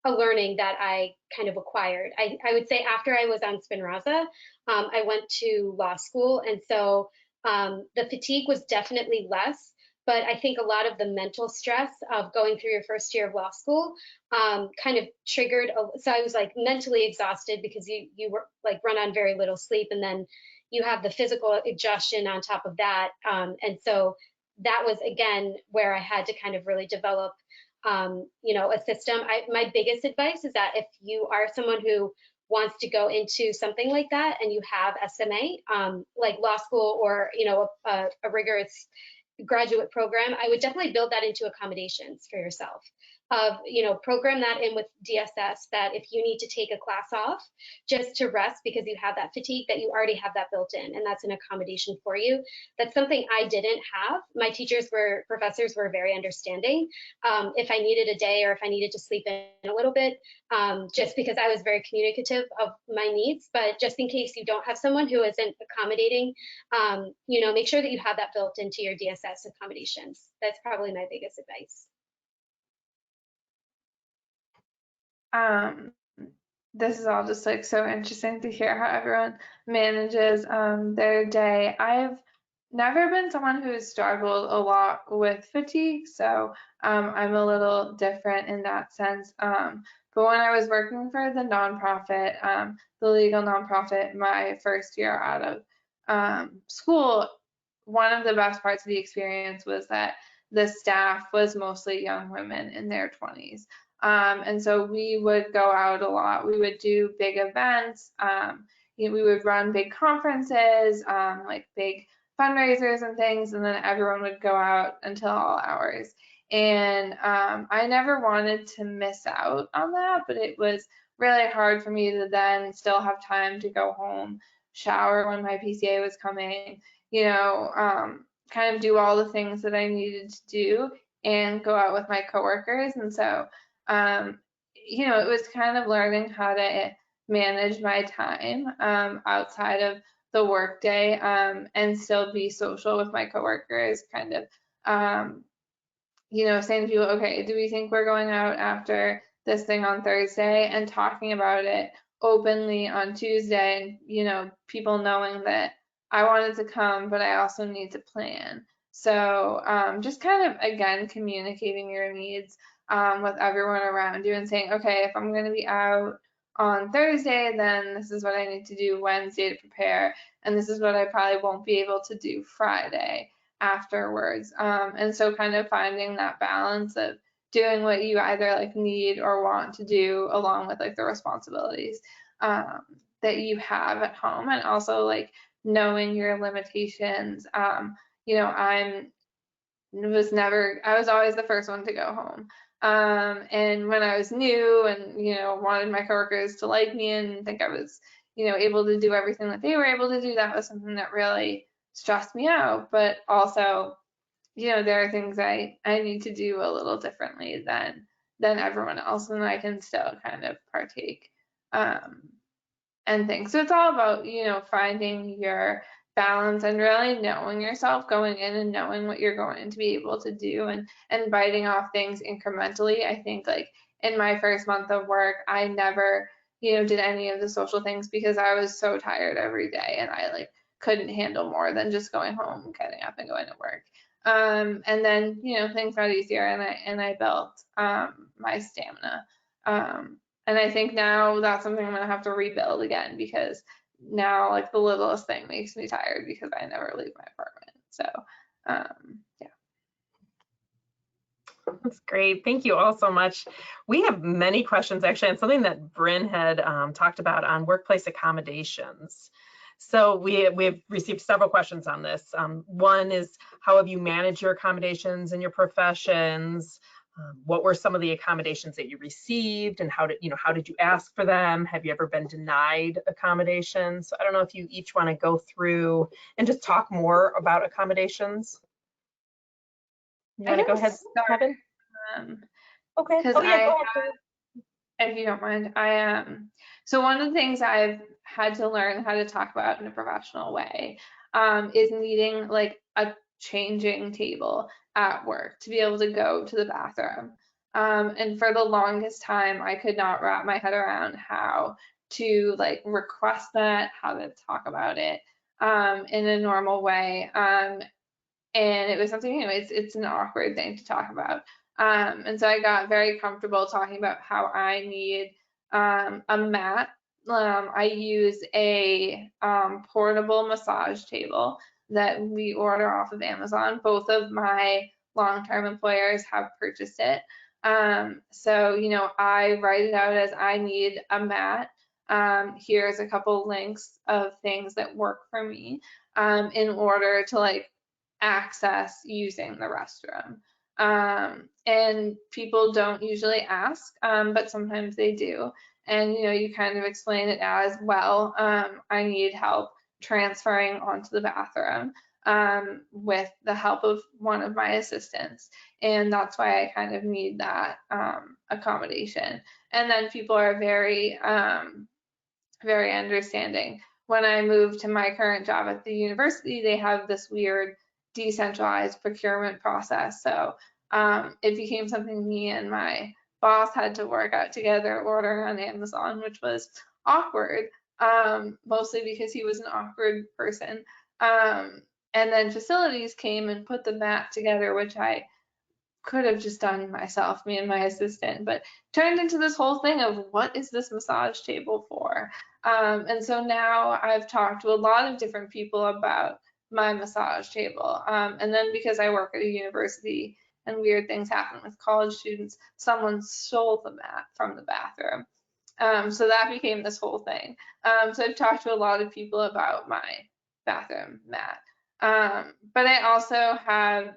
a learning that I kind of acquired. I would say after I was on Spinraza, I went to law school. And so the fatigue was definitely less, but I think a lot of the mental stress of going through your first year of law school kind of triggered. So I was like mentally exhausted because you were like run on very little sleep, and then you have the physical exhaustion on top of that. And so that was, again, where I had to kind of really develop, a system. My biggest advice is that if you are someone who wants to go into something like that and you have SMA, like law school or, a rigorous graduate program, I would definitely build that into accommodations for yourself. of, program that in with DSS, that if you need to take a class off just to rest because you have that fatigue, that you already have that built in, and that's an accommodation for you. That's something I didn't have. My professors were very understanding. If I needed a day or if I needed to sleep in a little bit, just because I was very communicative of my needs. But just in case you don't have someone who isn't accommodating, make sure that you have that built into your DSS accommodations. That's probably my biggest advice. This is all just like so interesting to hear how everyone manages their day. I've never been someone who's struggled a lot with fatigue, so I'm a little different in that sense. But when I was working for the nonprofit, the legal nonprofit, my first year out of school, one of the best parts of the experience was that the staff was mostly young women in their 20s. And so we would go out a lot. We would do big events. We would run big conferences, like big fundraisers and things, and then everyone would go out until all hours. And I never wanted to miss out on that, but it was really hard for me to then still have time to go home, shower when my PCA was coming, kind of do all the things that I needed to do and go out with my coworkers. And so it was kind of learning how to manage my time outside of the workday and still be social with my coworkers, kind of, saying to people, okay, do we think we're going out after this thing on Thursday, and talking about it openly on Tuesday, and, people knowing that I wanted to come, but I also need to plan. So just kind of, again, communicating your needs with everyone around you and saying, okay, if I'm going to be out on Thursday, then this is what I need to do Wednesday to prepare, and this is what I probably won't be able to do Friday afterwards. And so kind of finding that balance of doing what you either like need or want to do, along with like the responsibilities that you have at home, and also like knowing your limitations. I was always the first one to go home. And when I was new and, wanted my coworkers to like me and think I was, able to do everything that they were able to do, that was something that really stressed me out. But also, there are things I need to do a little differently than everyone else, and I can still kind of partake and things. So it's all about, finding your balance and really knowing yourself going in and knowing what you're going to be able to do, and biting off things incrementally. I think like in my first month of work, I never, did any of the social things because I was so tired every day, and I like couldn't handle more than just going home, getting up and going to work. And then, things got easier, and I built my stamina. And I think now that's something I'm gonna have to rebuild again, because now like the littlest thing makes me tired because I never leave my apartment. So yeah. That's great. Thank you all so much. We have many questions actually on something that Brynne had talked about on workplace accommodations. So we've received several questions on this. One is, how have you managed your accommodations in your professions? What were some of the accommodations that you received, and how did you ask for them? Have you ever been denied accommodations? So I don't know if you each want to go through and just talk more about accommodations. You want to go ahead, Kevin? Okay. Because go ahead. If you don't mind, so one of the things I've had to learn how to talk about in a professional way is needing like a changing table at work to be able to go to the bathroom. And for the longest time, I could not wrap my head around how to like request that, how to talk about it in a normal way. And it was something, it's an awkward thing to talk about. And so I got very comfortable talking about how I need a mat. I use a portable massage table that we order off of Amazon. Both of my long-term employers have purchased it. So, I write it out as I need a mat. Here's a couple links of things that work for me in order to like access using the restroom. And people don't usually ask, but sometimes they do. And, you kind of explain it as, well, I need help transferring onto the bathroom with the help of one of my assistants. And that's why I kind of need that accommodation. And then people are very, very understanding. When I moved to my current job at the university, they have this weird decentralized procurement process. So it became something me and my boss had to work out together, ordering on Amazon, which was awkward, mostly because he was an awkward person. And then facilities came and put the mat together, which I could have just done myself, me and my assistant, but turned into this whole thing of, what is this massage table for? And so now I've talked to a lot of different people about my massage table. And then because I work at a university and weird things happen with college students, someone stole the mat from the bathroom. So that became this whole thing. So I've talked to a lot of people about my bathroom mat. But I also have,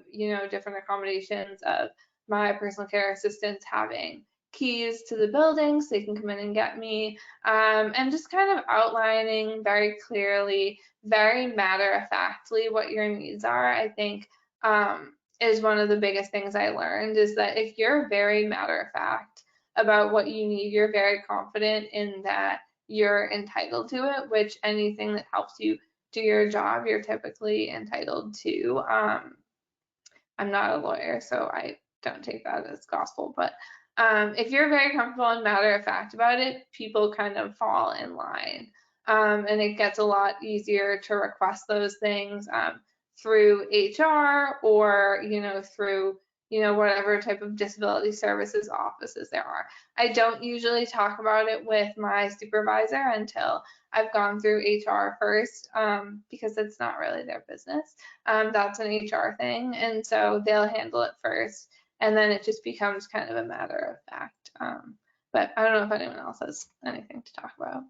different accommodations of my personal care assistants having keys to the building so they can come in and get me, and just kind of outlining very clearly, very matter-of-factly what your needs are, I think, is one of the biggest things I learned, is that if you're very matter-of-fact about what you need, you're very confident in that you're entitled to it, which anything that helps you do your job, you're typically entitled to. I'm not a lawyer, so I don't take that as gospel, but if you're very comfortable and matter of fact about it, people kind of fall in line. And it gets a lot easier to request those things through HR or, through, whatever type of disability services offices there are. I don't usually talk about it with my supervisor until I've gone through HR first, because it's not really their business. That's an HR thing, and so they'll handle it first, and then it just becomes kind of a matter of fact. But I don't know if anyone else has anything to talk about.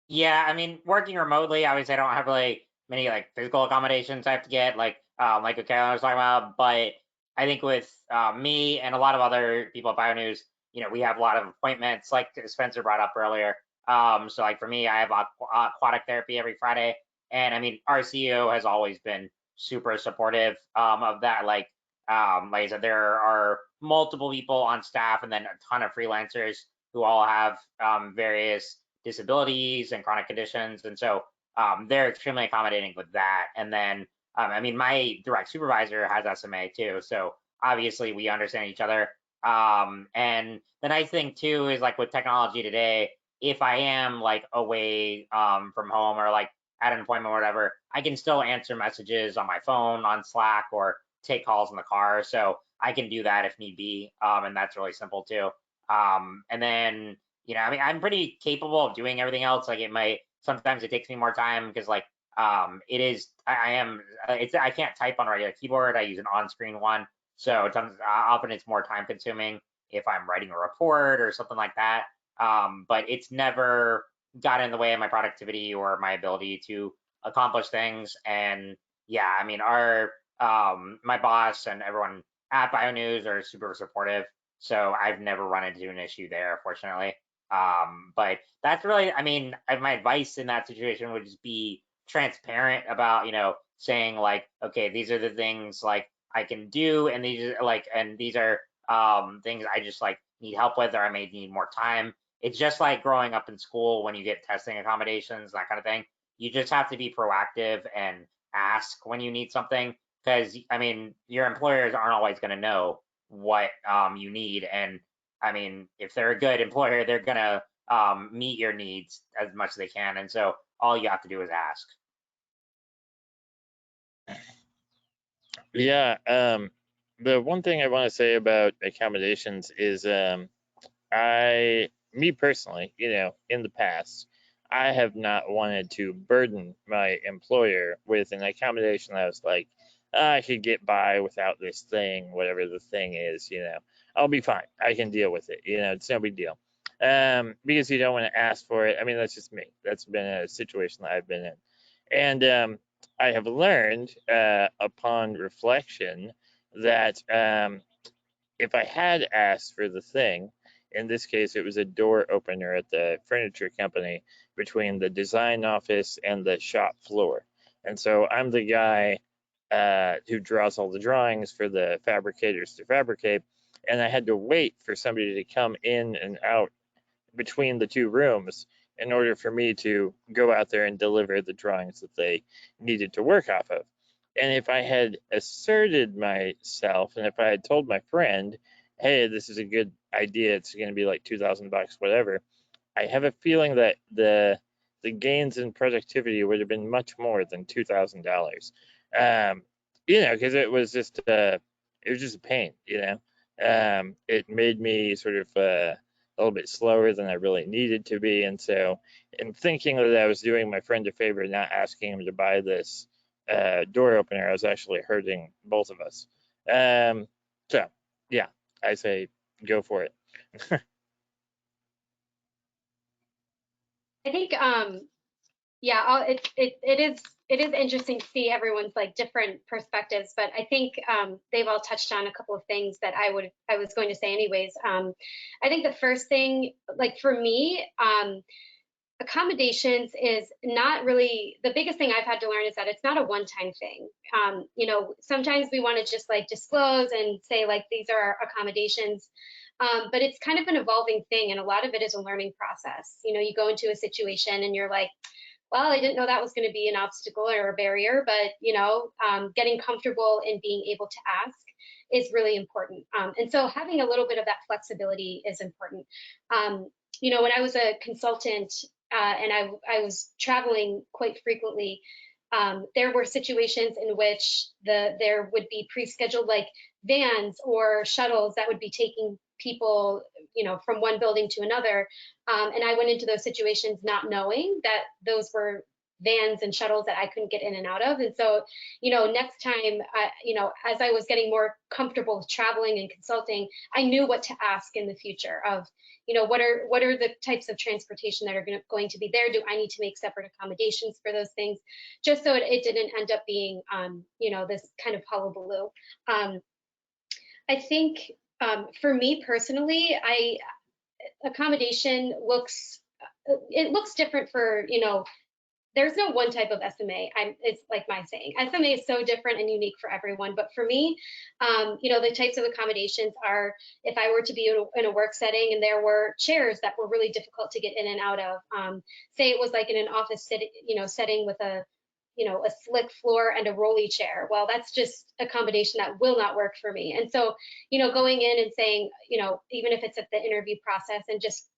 Yeah, I mean, working remotely, obviously I don't have really many like physical accommodations I have to get, like what Carolyn was talking about. But I think with me and a lot of other people at BioNews, we have a lot of appointments, like Spencer brought up earlier. So like for me, I have aquatic therapy every Friday, and I mean, our CEO has always been super supportive of that. Like I said, there are multiple people on staff, and then a ton of freelancers who all have various disabilities and chronic conditions, and so they're extremely accommodating with that. And then I mean, my direct supervisor has SMA too, so obviously we understand each other. And the nice thing too is, like with technology today, if I am like away from home or like at an appointment or whatever, I can still answer messages on my phone, on Slack, or take calls in the car. So I can do that if need be, and that's really simple too. And then I mean, I'm pretty capable of doing everything else. Like sometimes it takes me more time because like I can't type on a regular keyboard. I use an on-screen one. So often it's more time consuming if I'm writing a report or something like that. But it's never got in the way of my productivity or my ability to accomplish things. And yeah, I mean, my boss and everyone at BioNews are super supportive. So I've never run into an issue there, fortunately. But that's really, I mean, my advice in that situation would just be transparent about, saying like, okay, these are the things like I can do, and these are things I just like need help with, or I may need more time. It's just like growing up in school when you get testing accommodations, that kind of thing. You just have to be proactive and ask when you need something, because I mean, your employers aren't always going to know what you need. And I mean, if they're a good employer, they're gonna meet your needs as much as they can. And so all you have to do is ask. Yeah, the one thing I want to say about accommodations is me personally, in the past, I have not wanted to burden my employer with an accommodation that was like, I could get by without this thing, whatever the thing is, I'll be fine. I can deal with it. It's no big deal. Because you don't want to ask for it. I mean, that's just me. That's been a situation that I've been in. And I have learned upon reflection that if I had asked for the thing, in this case, it was a door opener at the furniture company between the design office and the shop floor. And so I'm the guy who draws all the drawings for the fabricators to fabricate. And I had to wait for somebody to come in and out between the two rooms in order for me to go out there and deliver the drawings that they needed to work off of. And if I had asserted myself and if I had told my friend, hey, this is a good idea, it's going to be like $2,000, whatever, I have a feeling that the gains in productivity would have been much more than $2,000. Because it was just a pain. It made me sort of a little bit slower than I really needed to be, and so in thinking that I was doing my friend a favor, not asking him to buy this door opener, I was actually hurting both of us. So yeah, I say go for it. I think yeah, it is interesting to see everyone's like different perspectives, but I think they've all touched on a couple of things that I was going to say anyways. I think the first thing, like for me, accommodations is not really the biggest thing I've had to learn is that it's not a one-time thing. Sometimes we want to just like disclose and say like these are our accommodations. But it's kind of an evolving thing, and a lot of it is a learning process. You go into a situation and you're like, well, I didn't know that was going to be an obstacle or a barrier, but getting comfortable in being able to ask is really important. And so having a little bit of that flexibility is important. When I was a consultant and I was traveling quite frequently, there were situations in which there would be pre-scheduled like vans or shuttles that would be taking people, from one building to another. And I went into those situations not knowing that those were vans and shuttles that I couldn't get in and out of. And so, next time, as I was getting more comfortable with traveling and consulting, I knew what to ask in the future of, what are the types of transportation that are going to be there? Do I need to make separate accommodations for those things? Just so it didn't end up being, this kind of hullabaloo. I think for me personally, accommodation looks different for, there's no one type of SMA. It's like my saying, SMA is so different and unique for everyone. But for me, the types of accommodations are, if I were to be in a work setting and there were chairs that were really difficult to get in and out of, say it was like in an office setting with a slick floor and a rolly chair. Well, that's just accommodation that will not work for me. And so, going in and saying, even if it's at the interview process and just,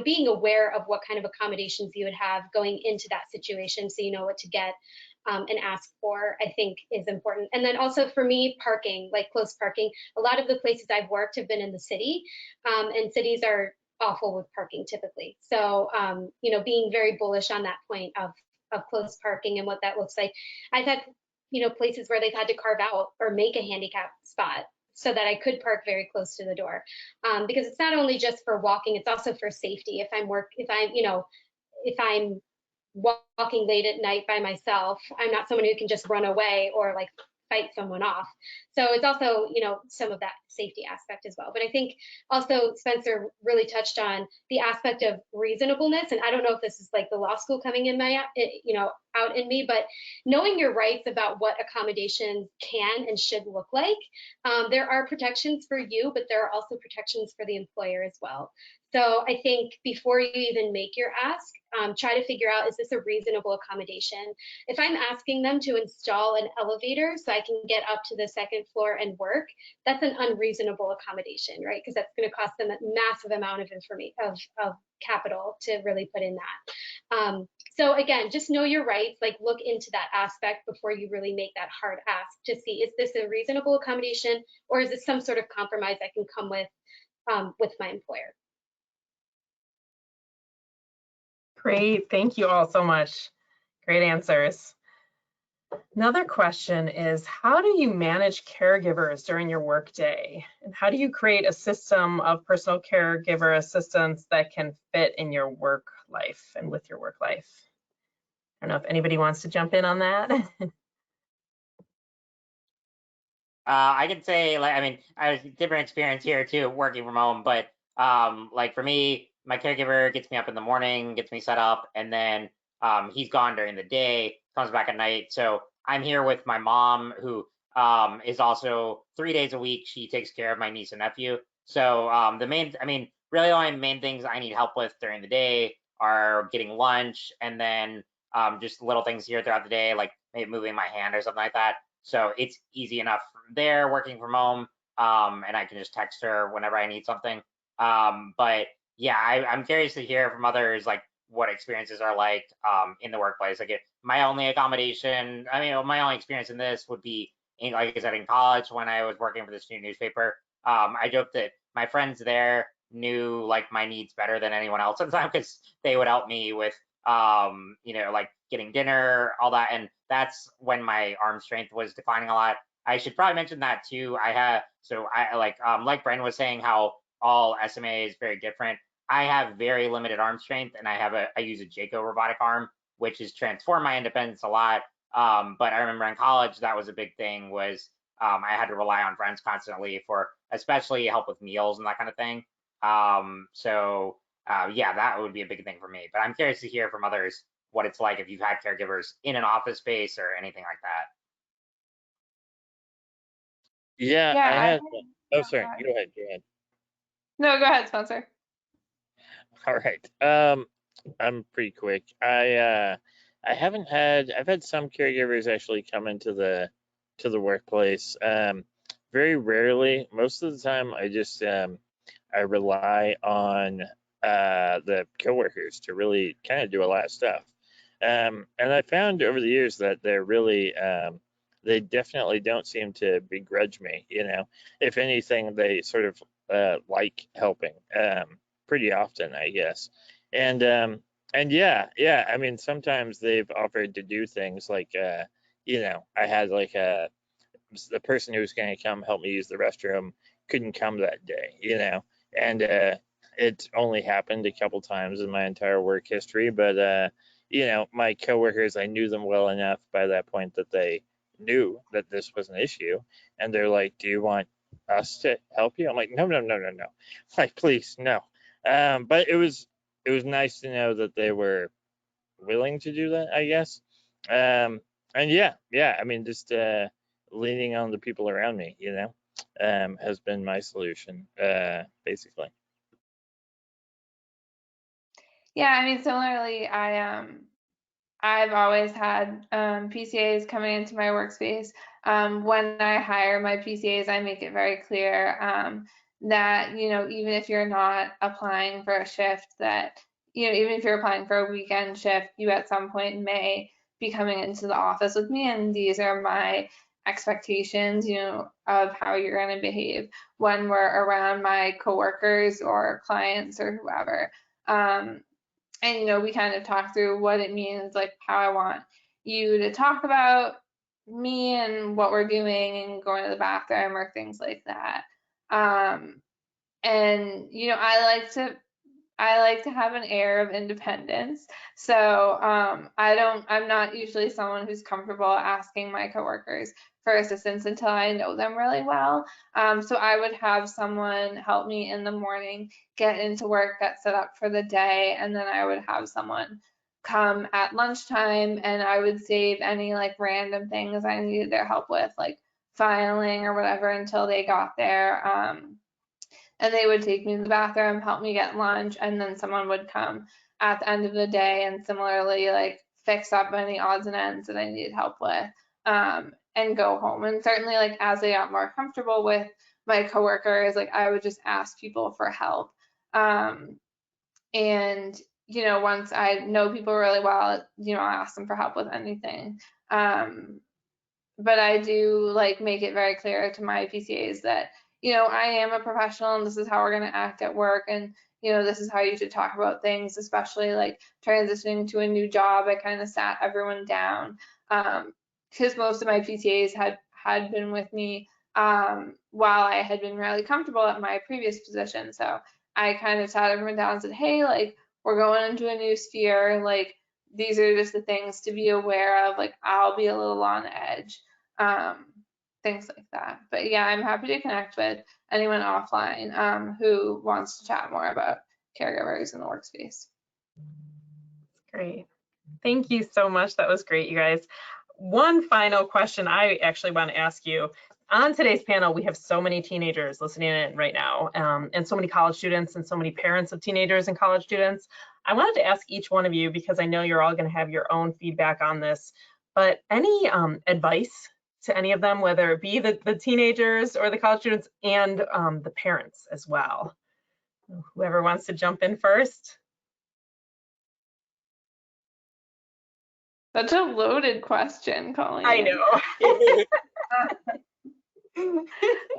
being aware of what kind of accommodations you would have going into that situation so you know what to get and ask for, I think is important. And then also for me, parking, like close parking, a lot of the places I've worked have been in the city, and cities are awful with parking typically. So, being very bullish on that point of close parking and what that looks like. I've had, places where they've had to carve out or make a handicap spot so that I could park very close to the door, because it's not only just for walking, it's also for safety. If I'm walking late at night by myself, I'm not someone who can just run away or like fight someone off. So it's also, some of that safety aspect as well. But I think also Spencer really touched on the aspect of reasonableness. And I don't know if this is like the law school coming in out in me, but knowing your rights about what accommodations can and should look like. There are protections for you, but there are also protections for the employer as well. So I think before you even make your ask, try to figure out, is this a reasonable accommodation? If I'm asking them to install an elevator so I can get up to the second floor and work, that's an unreasonable accommodation, right? Because that's going to cost them a massive amount of of capital to really put in that. So again, just know your rights, like look into that aspect before you really make that hard ask to see, is this a reasonable accommodation or is this some sort of compromise I can come with my employer? Great, thank you all so much. Great answers. Another question is, how do you manage caregivers during your workday? And how do you create a system of personal caregiver assistance that can fit in your work life and with your work life? I don't know if anybody wants to jump in on that. I could say, like, I mean, I was different experience here too, working from home, but like for me, my caregiver gets me up in the morning, gets me set up, and then he's gone during the day, comes back at night. So I'm here with my mom, who is also 3 days a week. She takes care of my niece and nephew. So I mean, really, the only main things I need help with during the day are getting lunch, and then just little things here throughout the day, like maybe moving my hand or something like that. So it's easy enough from there, working from home, and I can just text her whenever I need something. But yeah, I'm curious to hear from others, like what experiences are like in the workplace. Like my only accommodation, I mean, my only experience in this would be, like I said, in college when I was working for the student newspaper. I joked that my friends there knew like my needs better than anyone else at the time, because they would help me with like getting dinner, all that. And that's when my arm strength was declining a lot. I should probably mention that too. I like Brynne was saying, how all SMA is very different. I have very limited arm strength, and I use a Jayco robotic arm, which has transformed my independence a lot. But I remember in college, that was a big thing, was I had to rely on friends constantly for especially help with meals and that kind of thing. Yeah, that would be a big thing for me. But I'm curious to hear from others what it's like if you've had caregivers in an office space or anything like that. Yeah, Yeah, I had. Oh, oh, sorry. go ahead. Go ahead. Go ahead. No, go ahead, Spencer. All right. I'm pretty quick. I've had some caregivers actually come into the workplace. Very rarely. Most of the time, I rely on the coworkers to really kind of do a lot of stuff. And I found over the years that they definitely don't seem to begrudge me. If anything, they sort of like helping pretty often, I guess. And yeah. I mean, sometimes they've offered to do things like, I had like the person who was going to come help me use the restroom couldn't come that day, and it only happened a couple times in my entire work history. But my coworkers, I knew them well enough by that point that they knew that this was an issue, and they're like, "Do you want us to help you?" I'm like, "No, no, no, no, no, like, please, no." But it was nice to know that they were willing to do that, I guess. And yeah, I mean, just leaning on the people around me, has been my solution, basically. Yeah, I mean, similarly, I've always had PCAs coming into my workspace. When I hire my PCAs, I make it very clear that, even if you're not applying for a shift, that, even if you're applying for a weekend shift, you at some point may be coming into the office with me, and these are my expectations, of how you're going to behave when we're around my coworkers or clients or whoever. And we kind of talk through what it means, like how I want you to talk about me and what we're doing and going to the bathroom or things like that. And I like to have an air of independence. So I'm not usually someone who's comfortable asking my coworkers for assistance until I know them really well. So I would have someone help me in the morning, get into work, get set up for the day, and then I would have someone come at lunchtime, and I would save any like random things I needed their help with, like filing or whatever, until they got there. And they would take me to the bathroom, help me get lunch, and then someone would come at the end of the day and similarly like fix up any odds and ends that I needed help with, and go home. And certainly, like, as I got more comfortable with my coworkers, like, I would just ask people for help. And once I know people really well, I'll ask them for help with anything. But I do like make it very clear to my PCAs that, I am a professional and this is how we're going to act at work. And, this is how you should talk about things, especially like transitioning to a new job. I kind of sat everyone down because most of my PCAs had been with me while I had been really comfortable at my previous position. So I kind of sat everyone down and said, hey, like, we're going into a new sphere. Like, these are just the things to be aware of, like I'll be a little on edge, things like that. But yeah, I'm happy to connect with anyone offline who wants to chat more about caregivers in the workspace. Great. Thank you so much. That was great, you guys. One final question I actually want to ask you. On today's panel, we have so many teenagers listening in right now, and so many college students and so many parents of teenagers and college students. I wanted to ask each one of you, because I know you're all going to have your own feedback on this, but any advice to any of them, whether it be the teenagers or the college students and the parents as well? Whoever wants to jump in first. That's a loaded question, Colleen. I know.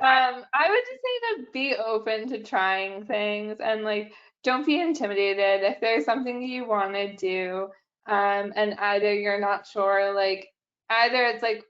I would just say to be open to trying things, and like don't be intimidated if there's something you want to do, and either you're not sure, like either it's like,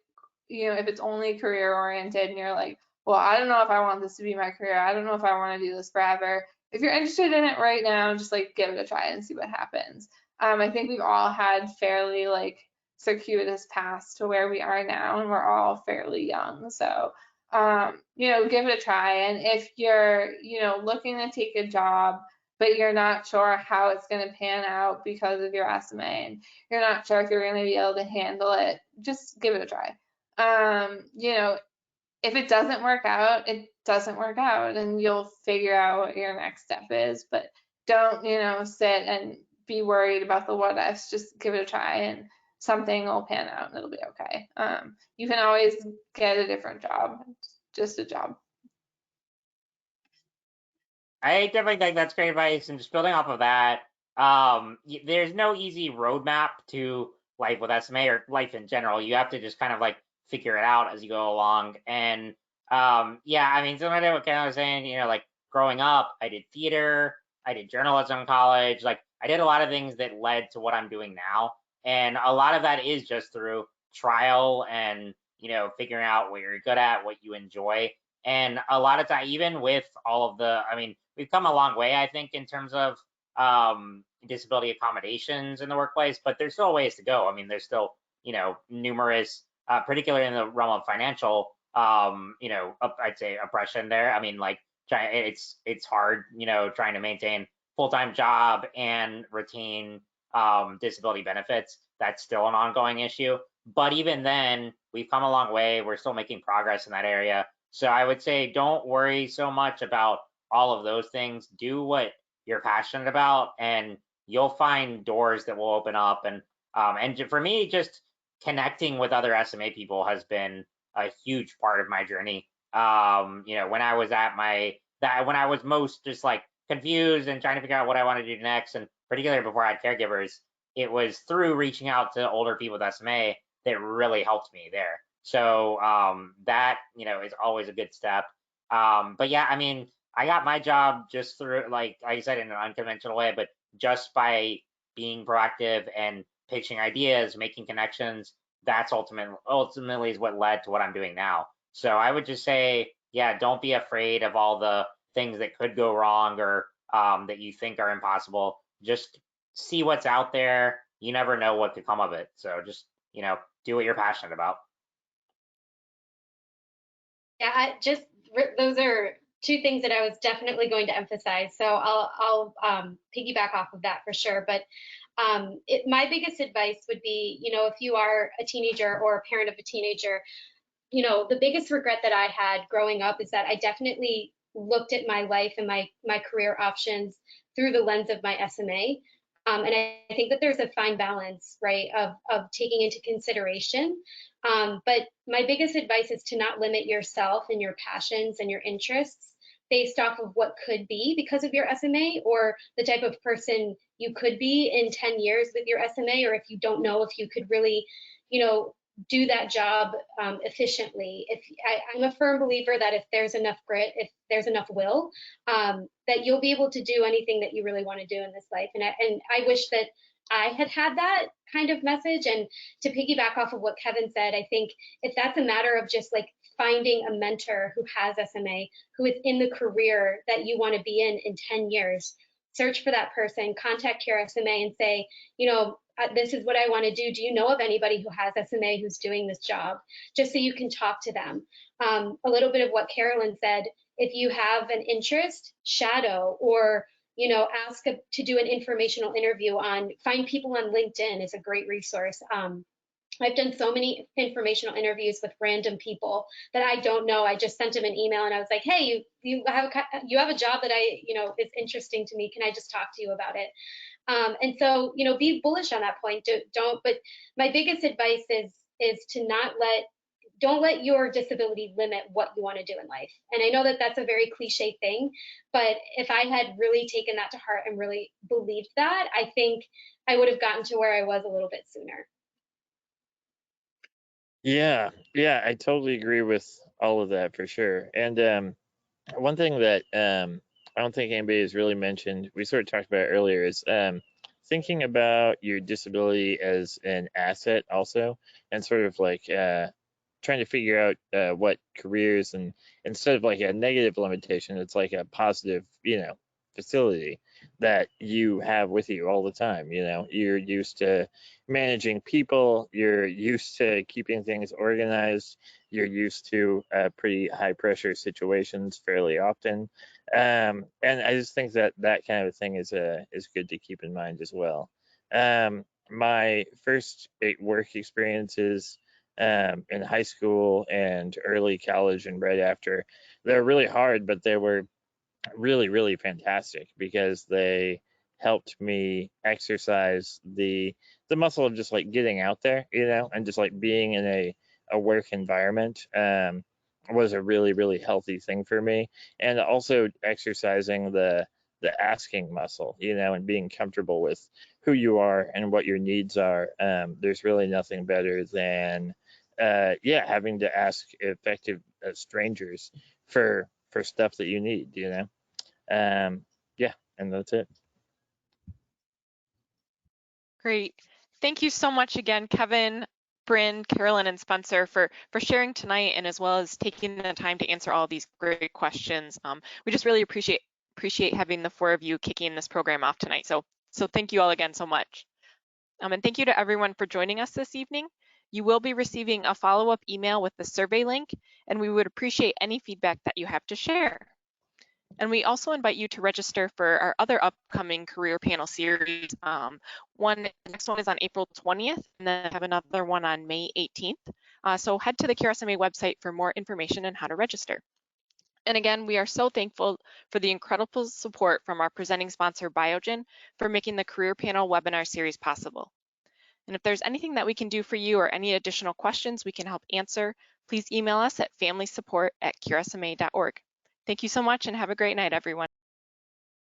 you know, if it's only career oriented and you're like, well, I don't know if I want this to be my career, I don't know if I want to do this forever. If you're interested in it right now, just like give it a try and see what happens. I think we've all had fairly like circuitous paths to where we are now, and we're all fairly young, so you know, give it a try. And if you're, you know, looking to take a job, but you're not sure how it's going to pan out because of your SMA, and you're not sure if you're going to be able to handle it, just give it a try. You know, if it doesn't work out, it doesn't work out, and you'll figure out what your next step is. But don't, you know, sit and be worried about the what ifs. Just give it a try, and something will pan out and it'll be okay. You can always get a different job, just a job. I definitely think that's great advice. And just building off of that, there's no easy roadmap to life with SMA or life in general. You have to just kind of like figure it out as you go along. And yeah, I mean, similar to what Ken was saying, you know, like growing up, I did theater, I did journalism in college. Like I did a lot of things that led to what I'm doing now. And a lot of that is just through trial and, you know, figuring out what you're good at, what you enjoy. And a lot of time, even with all of the, I mean, we've come a long way, I think, in terms of disability accommodations in the workplace, but there's still ways to go. I mean, there's still, you know, numerous, particularly in the realm of financial, you know, I'd say oppression there. I mean, like, it's hard, you know, trying to maintain full-time job and retain disability benefits. That's still an ongoing issue. But even then, we've come a long way. We're still making progress in that area. So I would say don't worry so much about all of those things. Do what you're passionate about, and you'll find doors that will open up. And for me, just connecting with other SMA people has been a huge part of my journey. You know, when I was at when I was most just like confused and trying to figure out what I want to do next, and particularly before I had caregivers, it was through reaching out to older people with SMA that really helped me there. So that, you know, is always a good step. But yeah, I mean, I got my job just through, like I said, in an unconventional way, but just by being proactive and pitching ideas, making connections. That's ultimately is what led to what I'm doing now. So I would just say, yeah, don't be afraid of all the things that could go wrong or that you think are impossible. Just see what's out there. You never know what could come of it. So just, you know, do what you're passionate about. Yeah, those are two things that I was definitely going to emphasize. So I'll piggyback off of that for sure. But my biggest advice would be, you know, if you are a teenager or a parent of a teenager, you know, the biggest regret that I had growing up is that I definitely looked at my life and my career options through the lens of my SMA. And I think that there's a fine balance, right, of taking into consideration. But my biggest advice is to not limit yourself and your passions and your interests based off of what could be because of your SMA, or the type of person you could be in 10 years with your SMA, or if you don't know if you could really, you know, do that job efficiently. I'm a firm believer that if there's enough grit, if there's enough will, that you'll be able to do anything that you really want to do in this life. And I wish that I had that kind of message. And to piggyback off of what Kevin said, I think if that's a matter of just like finding a mentor who has SMA, who is in the career that you want to be in 10 years, search for that person, contact Cure SMA and say, you know, this is what I want to do. Do you know of anybody who has SMA who's doing this job? Just so you can talk to them. A little bit of what Carolyn said, if you have an interest, shadow, or ask to do an informational interview find people on LinkedIn is a great resource. I've done so many informational interviews with random people that I don't know. I just sent them an email and I was like, hey, you have a job that is interesting to me. Can I just talk to you about it? And so, be bullish on that point. But my biggest advice is to don't let your disability limit what you want to do in life. And I know that that's a very cliche thing, but if I had really taken that to heart and really believed that, I think I would have gotten to where I was a little bit sooner. Yeah, I totally agree with all of that for sure. And one thing that I don't think anybody has really mentioned, we sort of talked about it earlier, is thinking about your disability as an asset also, and sort of like trying to figure out what careers, and instead of like a negative limitation, it's like a positive, facility that you have with you all the time. You're used to managing people, you're used to keeping things organized, you're used to pretty high pressure situations fairly often. And I just think that that kind of thing is good to keep in mind as well. My first work experiences in high school and early college and right after, they were really hard, but they were really, really fantastic because they helped me exercise the muscle of just like getting out there, and just like being in a work environment was a really, really healthy thing for me. And also exercising the asking muscle, and being comfortable with who you are and what your needs are. There's really nothing better than having to ask effective strangers for stuff that you need, and that's it. Great. Thank you so much again, Kevin, Brynne, Carolyn, and Spencer for sharing tonight, and as well as taking the time to answer all these great questions. We just really appreciate having the four of you kicking this program off tonight. So thank you all again so much. And thank you to everyone for joining us this evening. You will be receiving a follow-up email with the survey link, and we would appreciate any feedback that you have to share. And we also invite you to register for our other upcoming career panel series. The next one is on April 20th, and then I have another one on May 18th. So head to the CareSMA website for more information on how to register. And again, we are so thankful for the incredible support from our presenting sponsor, Biogen, for making the career panel webinar series possible. And if there's anything that we can do for you or any additional questions we can help answer, please email us at familysupport@caresma.org. Thank you so much and have a great night, everyone.